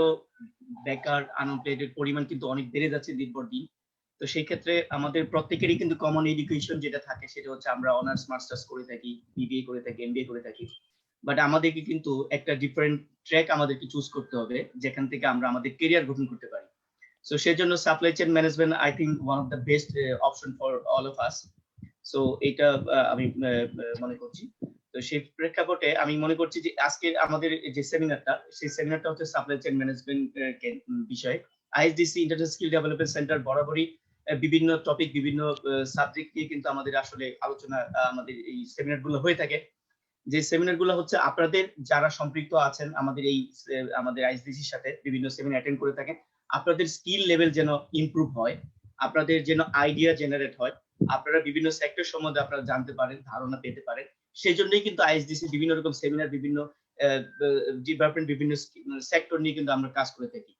বেকার আনএমপ্লয়েডের পরিমাণ কিন্তু অনেক বেড়ে যাচ্ছে দিন পর দিন। তো সেই ক্ষেত্রে আমাদের প্রত্যেকেরই কিন্তু কমন এডুকেশন যেটা থাকে সেটা হচ্ছে আমরা অনার্স মাস্টার্স করে থাকি, বিবিএ করে থাকি, এমবিএ করে থাকি। বাট আমাদেরকে কিন্তু একটা ডিফারেন্ট ট্র্যাক আমাদেরকে চুজ করতে হবে যেখান থেকে আমরা আমাদের ক্যারিয়ার গঠন করতে পারি। সো সেজন্য supply chain management I think one of the best option for all of us. So এটা আমি মনে করছি। তো সেই প্রেক্ষাপটে আমি মনে করছি যে আজকে আমাদের যে সেমিনারটা, সেই সেমিনারটা হচ্ছে সাপ্লাই চেইন ম্যানেজমেন্ট বিষয়ে। আইএসডিসি ইন্টারন্যাশনাল স্কিল ডেভেলপমেন্ট সেন্টার বরাবরই বিভিন্ন টপিক, বিভিন্ন সাবজেক্ট নিয়ে কিন্তু আমাদের আসলে আলোচনা, আমাদের এই সেমিনারগুলো হয়ে থাকে। যে সেমিনারগুলো হচ্ছে আপনাদের যারা সম্পৃক্ত আছেন আমাদের এই আমাদের আইএসডিসির সাথে বিভিন্ন সেমিনার অ্যাটেন্ড করে থাকেন, আপনাদের স্কিল লেভেল যেন ইমপ্রুভ হয়, আপনাদের যেন আইডিয়া জেনারেট হয়, আপনারা বিভিন্ন সেক্টর সম্বন্ধে আপনারা জানতে পারেন, ধারণা পেতে পারেন। সেই জন্যই কিন্তু আইএসডিসি বিভিন্ন রকম সেমিনার, বিভিন্ন ডিপার্টমেন্ট, বিভিন্ন সেক্টর নিয়ে কিন্তু আমরা কাজ করে থাকি।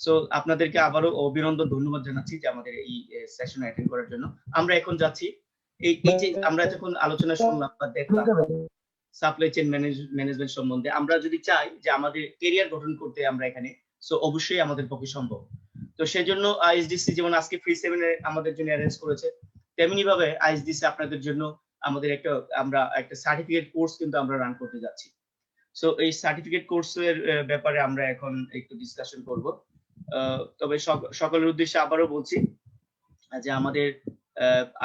সো আপনাদেরকে আবারও অভিনন্দন, ধন্যবাদ জানাচ্ছি যে আমাদের এই সেশনে অ্যাটেন্ড করার জন্য। আমরা এখন যাচ্ছি এই যে আমরা যখন আলোচনা শুনলাম বা দেখলাম সাপ্লাই চেইন ম্যানেজমেন্ট সম্বন্ধে, আমরা যদি চাই যে আমাদের ক্যারিয়ার গঠন করতে আমরা এখানে, সো অবশ্যই আমাদের পক্ষে সম্ভব। তো সেজন্য আইএসডিসি যেমন আজকে ফ্রি সেমিনার আমাদের জন্য অ্যারেঞ্জ করেছে, তেমনি ভাবে আইএসডিসি আপনাদের জন্য আমাদের আমরা একটা সার্টিফিকেট কোর্স কিন্তু আমরা রান করতে যাচ্ছি। সো এই সার্টিফিকেট কোর্সের ব্যাপারে আমরা এখন একটু ডিসকাশন করব। তবে সকলের উদ্দেশ্যে আবারও বলছি যে আমাদের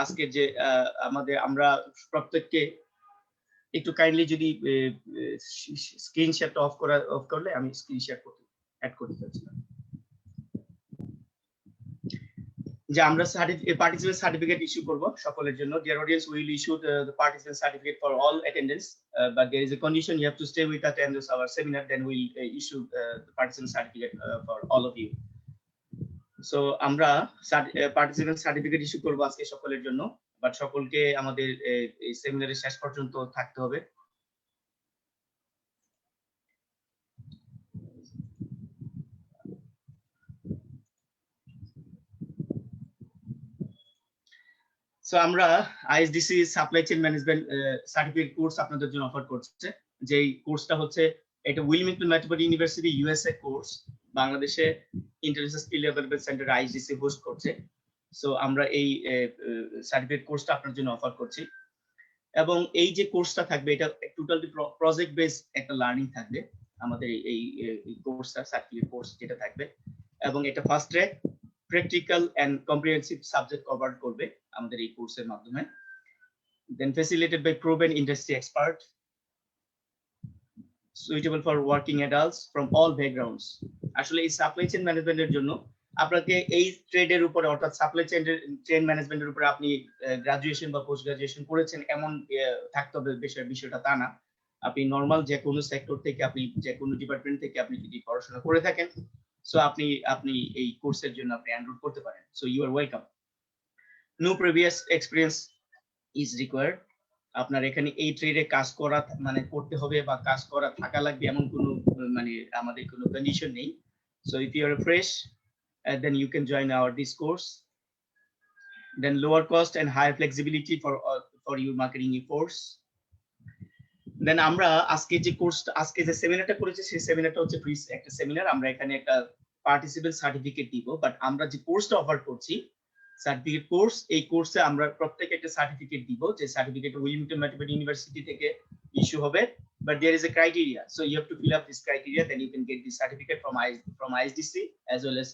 আজকে যে আমরা প্রত্যেককে একটু কাইন্ডলি যদি স্ক্রিন শেয়ারটা অফ করলে আমি স্ক্রিন শেয়ার অ্যাড করতে চাচ্ছিলাম। যে আমরা পার্টিসিপেন্ট সার্টিফিকেট ইস্যু করব সকলের জন্য। Dear audience, we will issue the participant certificate for all attendance, but there is a condition: you have to stay with attend our seminar, then we'll issue the participant certificate for all of you. So আমরা participant certificate issue করব আজকে সকলের জন্য, but সকলকে আমাদের এই সেমিনারের শেষ পর্যন্ত থাকতে হবে। সো আমরা ISDC supply chain management certificate course আপনাদের জন্য অফার করছে। যে কোর্সটা হচ্ছে এটা Wilmington Metropolitan University USA course, বাংলাদেশে International Skill Development Centre ISDC host করছে। সো আমরা এই সার্টিফিকেট কোর্সটা আপনার জন্য অফার করছি। এবং এই যে কোর্সটা থাকবে, এটা টোটালি প্রজেক্ট বেস একটা লার্নিং থাকবে আমাদের এই কোর্সটা, সার্টিফিকেট কোর্স যেটা থাকবে। এবং এটা first track, practical and comprehensive subject cover করবে আমাদের এই কোর্সের মাধ্যমে। Then facilitated by proven industry expert, suitable for working adults from all backgrounds. আসলে এই সাপ্লাই চেইন ম্যানেজমেন্টের জন্য আপনাকে এই ট্রেডের উপরে, অর্থাৎ সাপ্লাই চেইন ম্যানেজমেন্টের উপরে আপনি গ্রাজুয়েশন বা পোস্ট গ্রাজুয়েশন করেছেন এমন থাকতে হবে বিষয়টা তা না। আপনি নর্মাল যে কোনো সেক্টর থেকে, আপনি যে কোনো ডিপার্টমেন্ট থেকে আপনি যদি পড়াশোনা করে থাকেন, সো আপনি এই কোর্সের জন্য আপনি এনরোল করতে পারেন। So you are welcome. No previous experience is required. আপনার এখানে এই ট্রেডে কাজ করা মানে করতে হবে বা কাজ করা থাকা লাগবে এমন কোনো মানে আমাদের কোনো কন্ডিশন নেই। So if you are fresh, then you can join this course. Then lower cost and higher flexibility for your marketing efforts. Then আমরা আজকে যে কোর্সটা, আজকে যে সেমিনারটা করেছি, সেই সেমিনারটা হচ্ছে ফ্রি একটা সেমিনার। আমরা এখানে একটা পার্টিসিপেন্ট সার্টিফিকেট দিব, বাট আমরা যে কোর্সটা অফার করছি সার্টিফিকেট কোর্স, এই কোর্সে আমরা প্রত্যেককে একটা সার্টিফিকেট দিব, যে সার্টিফিকেট উইলমিংটন মেট্রোপলিটন ইউনিভার্সিটি থেকে ইস্যু হবে। But there is a criteria, so you have to fill up this criteria, then you can get the certificate from ISDC as well as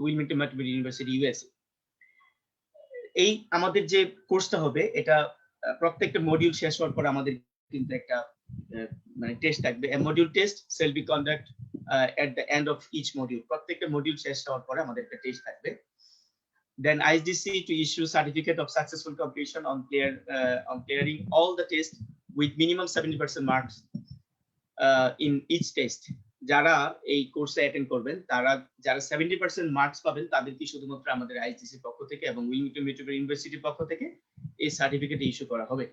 Wilmington Metropolitan University USA. এই আমাদের যে কোর্সটা হবে, এটা প্রত্যেকটা module শেষ হওয়ার পর আমাদের কিন্তু একটা মানে টেস্ট থাকবে। A module test shall be conduct at the end of each module. প্রত্যেকটা মডিউল শেষ হওয়ার পরে আমাদের একটা টেস্ট থাকবে। Then ISDC to issue certificate of successful completion on clearing all the tests with minimum 70% marks in each test. যারা এই কোর্সে অ্যাটেন্ড করবেন, তারা যারা 70% মার্কস পাবেন, তাদেরকে শুধুমাত্র আমাদের আইএসডিসির পক্ষ থেকে এবং উইলমিংটন মেট্রোপলিটন ইউনিভার্সিটির পক্ষ থেকে এই সার্টিফিকেট ইস্যু করা হবে।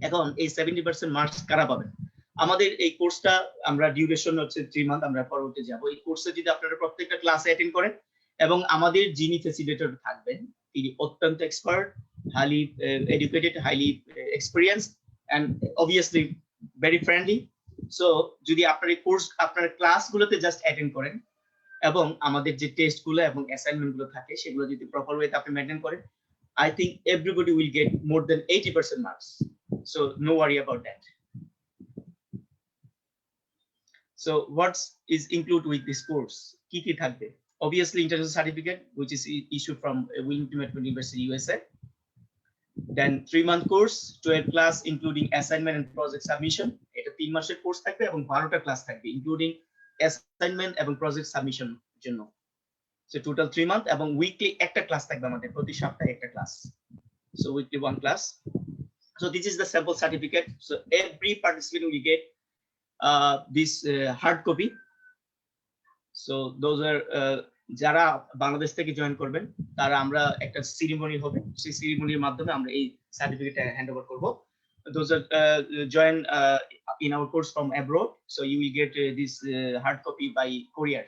এখন এই 70% মার্কস কারা পাবেন? আমাদের এই কোর্সটা আমরা ডিউরেশন হচ্ছে 3 মান্থ, আমরা পরবর্তী যাব। এই কোর্সে যদি আপনারা প্রত্যেকটা ক্লাসে অ্যাটেন্ড করেন এবং আমাদের যিনি ফ্যাসিলিটেটর থাকবেন তিনি অত্যন্ত expert, highly educated, highly experienced and obviously very friendly. So যদি আপনার এই কোর্স, আপনার ক্লাসগুলোতে জাস্ট অ্যাটেন্ড করেন এবং আমাদের যে টেস্টগুলো এবং অ্যাসাইনমেন্টগুলো থাকে সেগুলো যদি প্রপার ওয়েতে আপনি মেইনটেইন করেন, I think everybody will get more than 80% marks. So no worry about that. So what is included with this course? কি কি থাকবে? Obviously international certificate which is issued from Wilmington Metropolitan University USA. Then 3-month course, 12 class including assignment and project submission. এটা 3 মাসের course থাকবে এবং 12টা class থাকবে including assignment এবং project submission জন্য। So total 3 month এবং উইকলি একটা ক্লাস থাকবে আমাদের, প্রতি সপ্তাহে একটা class. So weekly 1 class. So this is the sample certificate. So every participant will get this hard copy. So those are যারা বাংলাদেশ থেকে জয়েন করবেন তারা আমরা একটা সিরিমনি হবে, সেই সিরিমনির মাধ্যমে আমরা এই সার্টিফিকেট হ্যান্ড ওভার করব। Those are join in our course from abroad, so you will get this hard copy by courier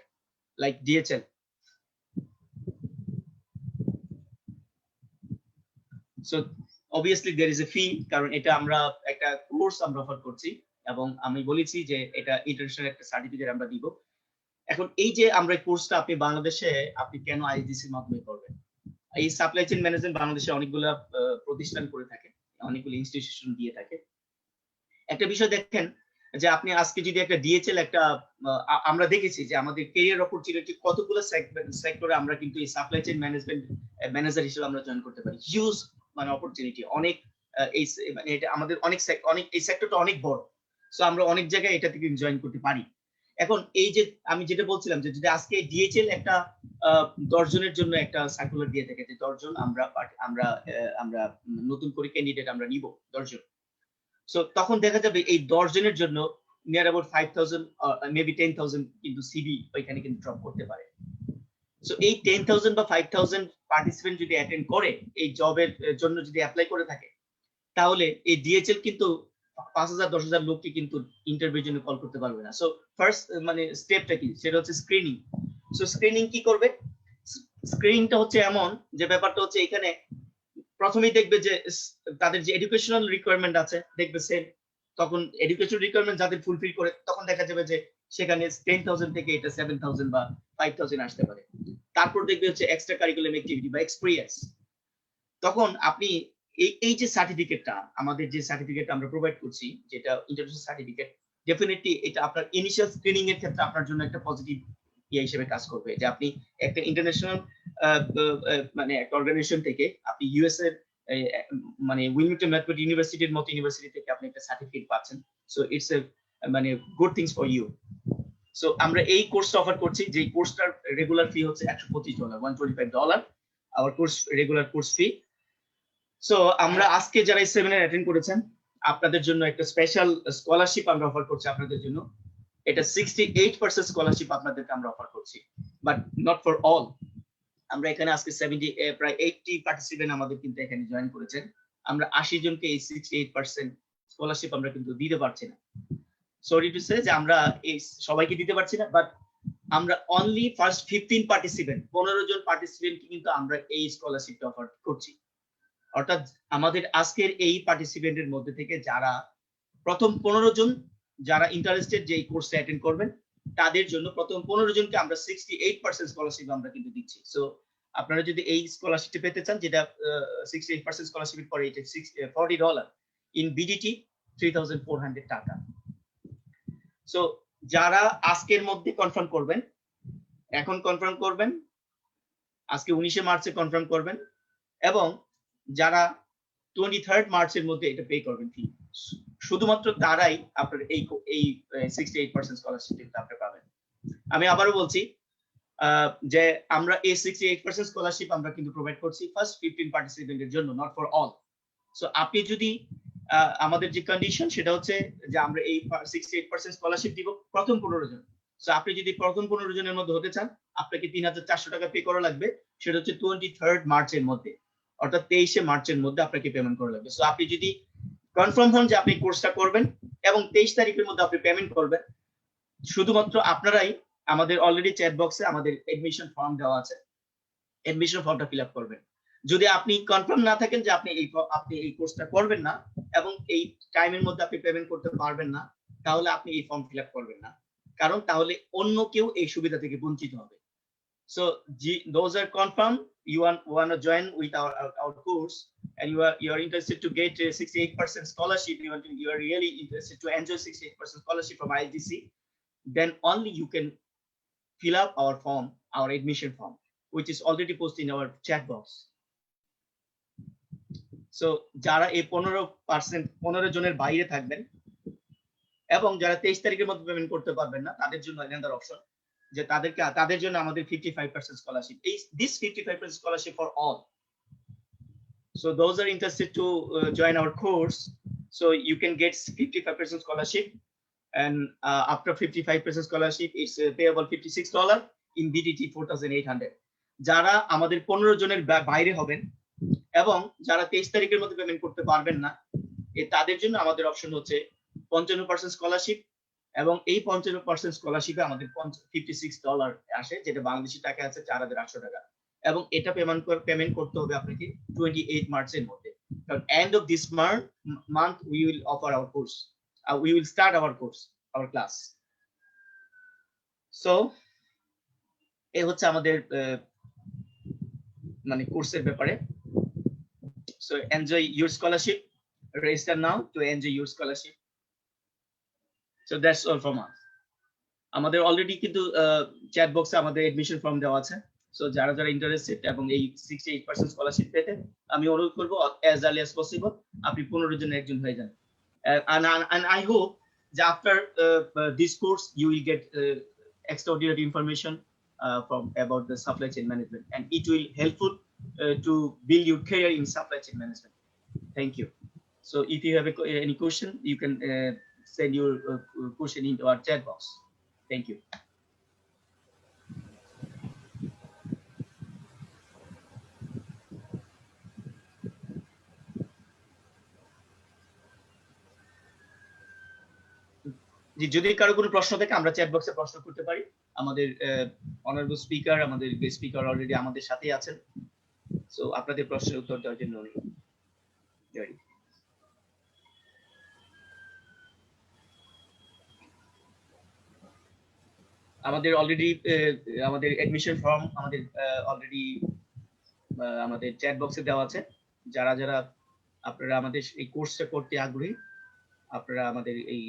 like DHL. So obviously there is a fee, কারণ এটা আমরা একটা কোর্স আমরা অফার করছি এবং আমি বলেছি যে এটা ইন্টারন্যাশনাল একটা সার্টিফিকেট আমরা দিব। এখন এই যে আমরা কোর্সটা আপনি বাংলাদেশে আপনি কেন ISDC এর মাধ্যমে করবেন? এই সাপ্লাই চেইন ম্যানেজমেন্ট বাংলাদেশে অনেকগুলো প্রতিষ্ঠান করে থাকে, অনেকগুলো ইনস্টিটিউশন দিয়ে থাকে। একটা বিষয় দেখেন যে আপনি আজকে যদি একটা DHL একটা আমরা দেখেছি যে আমাদের ক্যারিয়ার অপরচুনিটি কতগুলো সেক্টরে আমরা কিন্তু এই সাপ্লাই চেইন ম্যানেজমেন্ট ম্যানেজার হিসেবে আমরা জয়েন করতে পারি। হিউজ মানে অপরচুনিটি অনেক, এই মানে এটা আমাদের অনেক এই সেক্টরটা অনেক বড়। সো আমরা অনেক জায়গায় এটা থেকে জয়েন করতে পারি। এখন এই যে আমি যেটা বলছিলাম যে যদি আজকে DHL একটা 10 জনের জন্য একটা সার্কুলার দিয়ে থাকে যে 10 জন আমরা নতুন করে ক্যান্ডিডেট আমরা নিব 10 জন। সো তখন দেখা যাবে এই 10 জনের জন্য নিয়ার অ্যাবাউট 5000 মেবি 10000 কিন্তু সিভি ওইখানে কিন্তু ড্রপ করতে পারে। সো এই 10000 বা 5000 পার্টিসিপেন্ট যদি অ্যাটেন্ড করে এই জবের জন্য যদি অ্যাপ্লাই করে থাকে, তাহলে এই DHL কিন্তু 5000 10000 লোককে কিন্তু ইন্টারভিউর জন্য কল করতে পারবে না। সো ফার্স্ট মানে স্টেপটা কি, সেটা হচ্ছে স্ক্রিনিং। সো স্ক্রিনিং কি করবে? স্ক্রিনিংটা হচ্ছে এমন যে ব্যাপারটা হচ্ছে এখানে প্রথমেই দেখবে যে তাদের যে এডুকেশনাল রিকোয়ারমেন্ট আছে দেখবে সেম, তখন এডুকেশনাল রিকোয়ারমেন্ট যাদের ফুলফিল করে তখন দেখা যাবে যে সেখানে 10000 থেকে এটা 7000 বা 5000 আসতে পারে। তারপর দেখবে হচ্ছে এক্সট্রা কারিকুলাম অ্যাক্টিভিটি বা এক্সপেরিয়েন্স। তখন আপনি এই যে সার্টিফিকেটটা আমাদের যে সার্টিফিকেট আমরা প্রোভাইড করছি যেটা ইন্টারন্যাশনাল সার্টিফিকেট, ডেফিনেটলি এটা আপনার ইনিশিয়াল স্ক্রিনিং এর ক্ষেত্রে আপনার জন্য একটা পজিটিভ হিসেবে কাজ করবে যে আপনি একটা ইন্টারন্যাশনাল মানে একটা অর্গানাইজেশন থেকে আপনি ইউএস এর মানে উইলমিংটন মেট্রোপলিটন ইউনিভার্সিটির মতো ইউনিভার্সিটি থেকে আপনি একটা সার্টিফিকেট পাচ্ছেন। সো ইটস এ মানে good things for you. So আমরা এই কোর্সটা অফার করছি, যে কোর্সটার রেগুলার ফি হচ্ছে $125, $125 hour course regular course fee. So আমরা আজকে যারা এই সেমিনার অ্যাটেন্ড করেছেন আপনাদের জন্য একটা স্পেশাল স্কলারশিপ আমরা অফার করছি আপনাদের জন্য। এটা 68% স্কলারশিপ আপনাদেরকে আমরা অফার করছি, বাট নট ফর অল। আমরা এখানে আজকে প্রায় 80 পার্টিসিপেন্ট আমাদের কিন্তু এখানে জয়েন করেছেন। আমরা 80 জনকে এই 68% স্কলারশিপ আমরা কিন্তু দিতে পারছি না। সরি টু সে যে আমরা এই সবাইকে দিতে পারছি না, বাট আমরা অনলি ফার্স্ট 15 পার্টিসিপেন্ট 15 জন পার্টিসিপেন্টকে কিন্তু আমরা এই স্কলারশিপটা অফার করছি। অর্থাৎ আমাদের আজকের এই পার্টিসিপেন্টের মধ্যে থেকে যারা প্রথম 15 জন যারা ইন্টারেস্টেড যে এই কোর্সে অ্যাটেন্ড করবেন তাদের জন্য প্রথম 15 জনকে আমরা 68% স্কলারশিপ আমরা কিন্তু দিচ্ছি। সো আপনারা যদি এই স্কলারশিপটা পেতে চান, যেটা 68% স্কলারশিপ পরে এটা $40 ইন বিডিটি 3400 টাকা। সো যারা আজকের মধ্যে কনফার্ম করবেন, এখন কনফার্ম করবেন, আজকে 19 মার্চে কনফার্ম করবেন, এবং যারা 23 মার্চের মধ্যে এটা পে করবেন ফি, শুধুমাত্র তারাই আপনার এই 68% স্কলারশিপটা আপনি পাবেন। আমি আবারও বলছি যে আমরা এই 68% স্কলারশিপ আমরা কিন্তু প্রোভাইড করছি ফার্স্ট 15 পার্টিসিপেন্টের জন্য, নট ফর অল। সো আপনি যদি আমাদের যে কন্ডিশন সেটা হচ্ছে যে আমরা এই 68% স্কলারশিপ দিব প্রথম 15 জন। সো আপনি যদি প্রথম 15 জনের মধ্যে হতে চান আপনাকে 3400 টাকা পে করা লাগবে, সেটা হচ্ছে 23 মার্চের মধ্যে, অর্থাৎ 23 মার্চের মধ্যে আপনাকে পেমেন্ট করা লাগবে। সো আপনি যদি কনফার্ম হন যে আপনি কোর্সটা করবেন এবং 23 তারিখের মধ্যে আপনি পেমেন্ট করবেন, শুধুমাত্র আপনারাই আমাদের অলরেডি চ্যাট বক্সে আমাদের এডমিশন ফর্ম দেওয়া আছে, এডমিশন ফর্মটা ফিল আপ করবেন। যদি আপনি কনফার্ম না থাকেন যে আপনি এই কোর্সটা করবেন না এবং এই টাইমের মধ্যে আপনি পেমেন্ট করতে পারবেন না, তাহলে আপনি এই ফর্ম ফিল আপ করবেন না, কারণ তাহলে অন্য কেউ এই সুবিধা থেকে বঞ্চিত হবে। So those are confirmed. You want to join with our course, and you are interested to get a 68% scholarship. You are really interested to enjoy 68% scholarship from ISDC. Then only you can fill up our form, our admission form, which is already posted in our chat box. So যারা এই 15 জনের বাইরে থাকবেন এবং যারা 23 তারিখের মধ্যে payment করতে পারবেন না তাদের জন্য another অপশন যে তাদের জন্য আমাদের 55% scholarship. This 55% scholarship for all. So those are interested to join our course, so you can get 55% scholarship, and after 55% scholarship it's payable $56 in BDT 4,800. যারা আমাদের 15 জনের বাইরে হবেন এবং যারা 23 তারিখের মধ্যে পেমেন্ট করতে পারবেন না তাদের জন্য আমাদের অপশন হচ্ছে 55% স্কলারশিপ, এবং এই 55% স্কলারশিপে আমাদের $56 আসে, যেটা বাংলাদেশি টাকা আছে 4,800 টাকা, এবং এটা পেমেন্ট করতে হবে আপনাকে 28 মার্চের মধ্যে। কারণ end of this month we will offer hour course, we will start our course, our class. So এই হচ্ছে আমাদের মানে কোর্সের ব্যাপারে। So enjoy your scholarship. Register now to enjoy your scholarship. So that's all from us. আমাদের already কিন্তু chat বক্সে আমাদের এডমিশন ফর্ম দেওয়া আছে। সো যারা যারা ইন্টারেস্টেড এবং এই 68% স্কলারশিপ পেতে আমি অনুরোধ করব as early as possible আপনি 15 জনের একজন হয়ে যান। And I hope that after this course you will get extraordinary information from about the supply chain management, and it will helpful to build your career in supply chain management. Thank you. So if you have any question, you can send your question into our chat box. Thank you. যদি কারো কোনো প্রশ্ন থাকে আমরা chat বক্সে প্রশ্ন করতে পারি। আমাদের অনারেবল স্পিকার, আমাদের গেস্ট স্পিকার অলরেডি আমাদের সাথেই আছেন। সো আপনাদের প্রশ্নের উত্তর দেওয়ার জন্য আমাদের অলরেডি আমাদের এডমিশন ফর্ম আমাদের অলরেডি আমাদের চ্যাট বক্সে দেওয়া আছে। যারা যারা আপনারা আমাদের এই কোর্সটা করতে আগ্রহী আপনারা আমাদের এই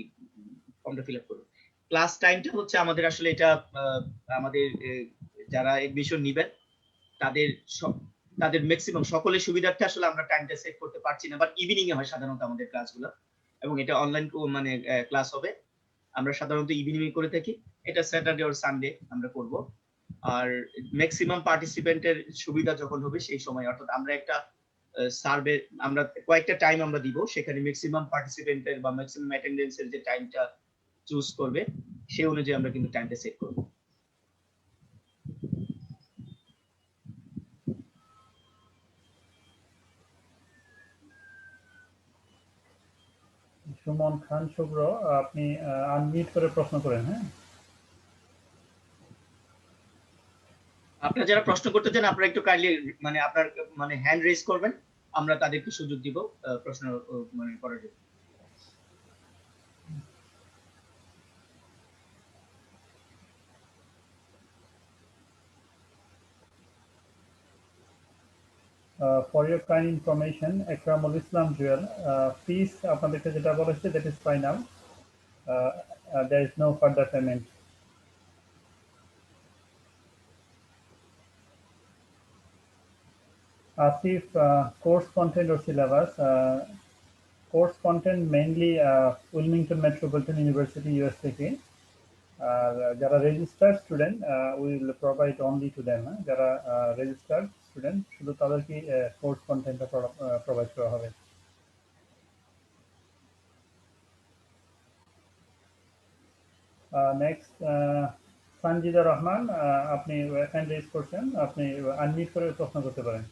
ফর্মটা ফিল আপ করুন। ক্লাস টাইমটা হচ্ছে আমাদের আসলে এটা আমাদের যারা এডমিশন নেবেন তাদের ম্যাক্সিমাম সকলের সুবিধার্থে আসলে আমরা টাইমটা সেট করতে পারছি না, বাট ইভিনিং এ হয় সাধারণত আমাদের ক্লাসগুলো, এবং এটা অনলাইন মানে ক্লাস হবে। আমরা সাধারণত ইভিনিং এ করে থাকি, এটা স্যাটারডে অর সানডে আমরা করব। আর ম্যাক্সিমাম পার্টিসিপেন্টের সুবিধা যখন হবে সেই সময়, অর্থাৎ আমরা একটা সার্ভে আমরা কয়েকটা টাইম আমরা দিব, সেখানে ম্যাক্সিমাম পার্টিসিপেন্টের বা ম্যাক্সিমাম অ্যাটেন্ডেন্সের যে টাইমটা চুজ করবে সেই অনুযায়ী আমরা কিন্তু টাইমটা সেট করব। সুমন খান শুভ্র, আপনি আনমিউট করে প্রশ্ন করেন। হ্যাঁ, আপনারা যারা প্রশ্ন করতে চান আপনারা একটু কাইন্ডলি মানে আপনার মানে হ্যান্ড রেজ করবেন, আমরা তাদেরকে সুযোগ দিব প্রশ্ন মানে করার জন্য। For your kind information, Akramul Islam Jewel, fees আপনাদেরকে যেটা বলা হচ্ছে that is final. There is no further payment. Asif, course content or syllabus. Course content mainly Wilmington Metropolitan University, US থেকে। যারা registered student we will provide only to them. যারা registered student শুধু তাদেরকে course কন্টেন্টটা provide করা হবে। Next Sanjida Rahman, আপনি hand raise করছেন, আপনি আনমিউট করে প্রশ্ন করতে পারেন।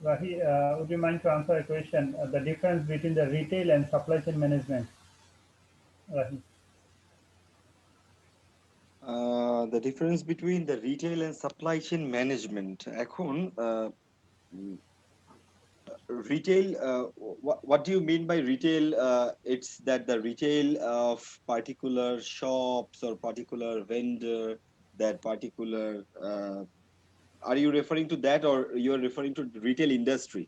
Rahi, would you mind to answer a question? The difference between the retail and supply chain management. Rahi. the difference between the retail and supply chain management. এখন retail, what do you mean by retail? It's that the retail of particular shops or particular vendor, that particular, are you referring to that, or you're referring to retail industry?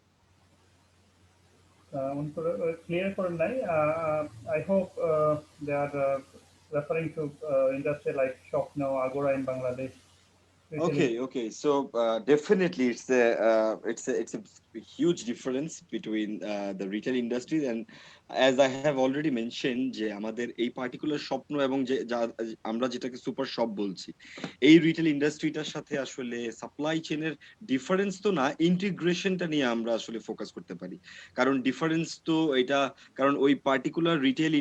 Clear for নাই. I hope they are referring to industry like Shopno, Agora in Bangladesh. Okay. So definitely, it's a huge difference between the retail industries, and as I have already mentioned, যে আমাদের এই particular স্বপ্ন এবং যে আমরা যেটাকে super shop বলছি, এই রিটেল ইন্ডাস্ট্রিটার সাথে আসলে সাপ্লাই চেনের ডিফারেন্স তো না, ইন্টিগ্রেশনটা নিয়ে আমরা আসলে ফোকাস করতে পারি। কারণ ডিফারেন্স তো এটা, কারণ ওই পার্টিকুলার রিটেল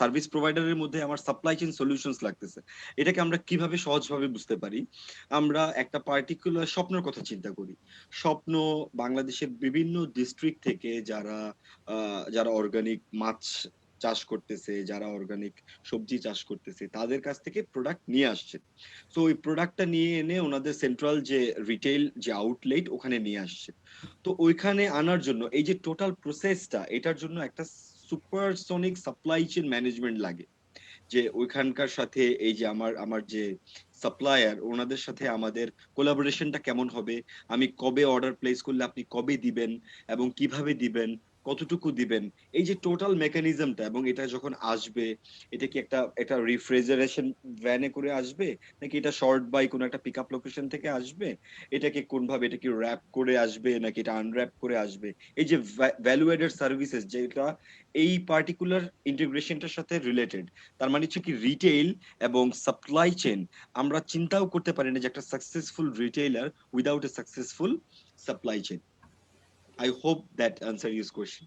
সার্ভিস প্রোভাইডারের মধ্যে আমার সাপ্লাই চেন সলিউশনস লাগতেছে। এটাকে আমরা কিভাবে সহজভাবে বুঝতে পারি? আমরা একটা পার্টিকুলার স্বপ্নের কথা চিন্তা করি। স্বপ্ন বাংলাদেশের বিভিন্ন ডিস্ট্রিক্ট থেকে যারা অর্গানিক মাছ চাষ করতেছে, যারা অর্গানিক সবজি চাষ করতেছে, তাদের কাছ থেকে প্রোডাক্ট নিয়ে আসছে। তো ওই প্রোডাক্টটা নিয়ে এনে ওনাদের সেন্ট্রাল যে রিটেল যে আউটলেট, ওখানে নিয়ে আসছে। তো ওইখানে আনার জন্য এই যে টোটাল প্রসেসটা, এটার জন্য একটা সুপারসনিক সাপ্লাই চেইন ম্যানেজমেন্ট লাগে। যে ওইখানকার সাথে এই যে আমার যে সাপ্লায়ার, ওনাদের সাথে আমাদের কোলাবোরেশনটা কেমন হবে, আমি কবে অর্ডার প্লেস করলে আপনি কবে দিবেন এবং কিভাবে দিবেন, কতটুকু দিবেন, এই যে টোটাল মেকানিজমটা, এবং এটা যখন আসবে, এটা কি একটা রিফ্রিজারেশন ভ্যানে করে আসবে, নাকি এটা শর্ট বাই কোনো একটা পিক আপ লোকেশন থেকে আসবে, এটাকে কোনভাবে, এটা কি র্যাপ করে আসবে নাকি এটা আনর্যাপ করে আসবে, এই যে ভ্যালু এডেড সার্ভিসেস যেটা এই পার্টিকুলার ইন্টিগ্রেশনটার সাথে রিলেটেড। তার মানে হচ্ছে কি রিটেল এবং সাপ্লাই চেন আমরা চিন্তাও করতে পারি না যে একটা successful retailer without a successful supply chain. I hope that answers your question.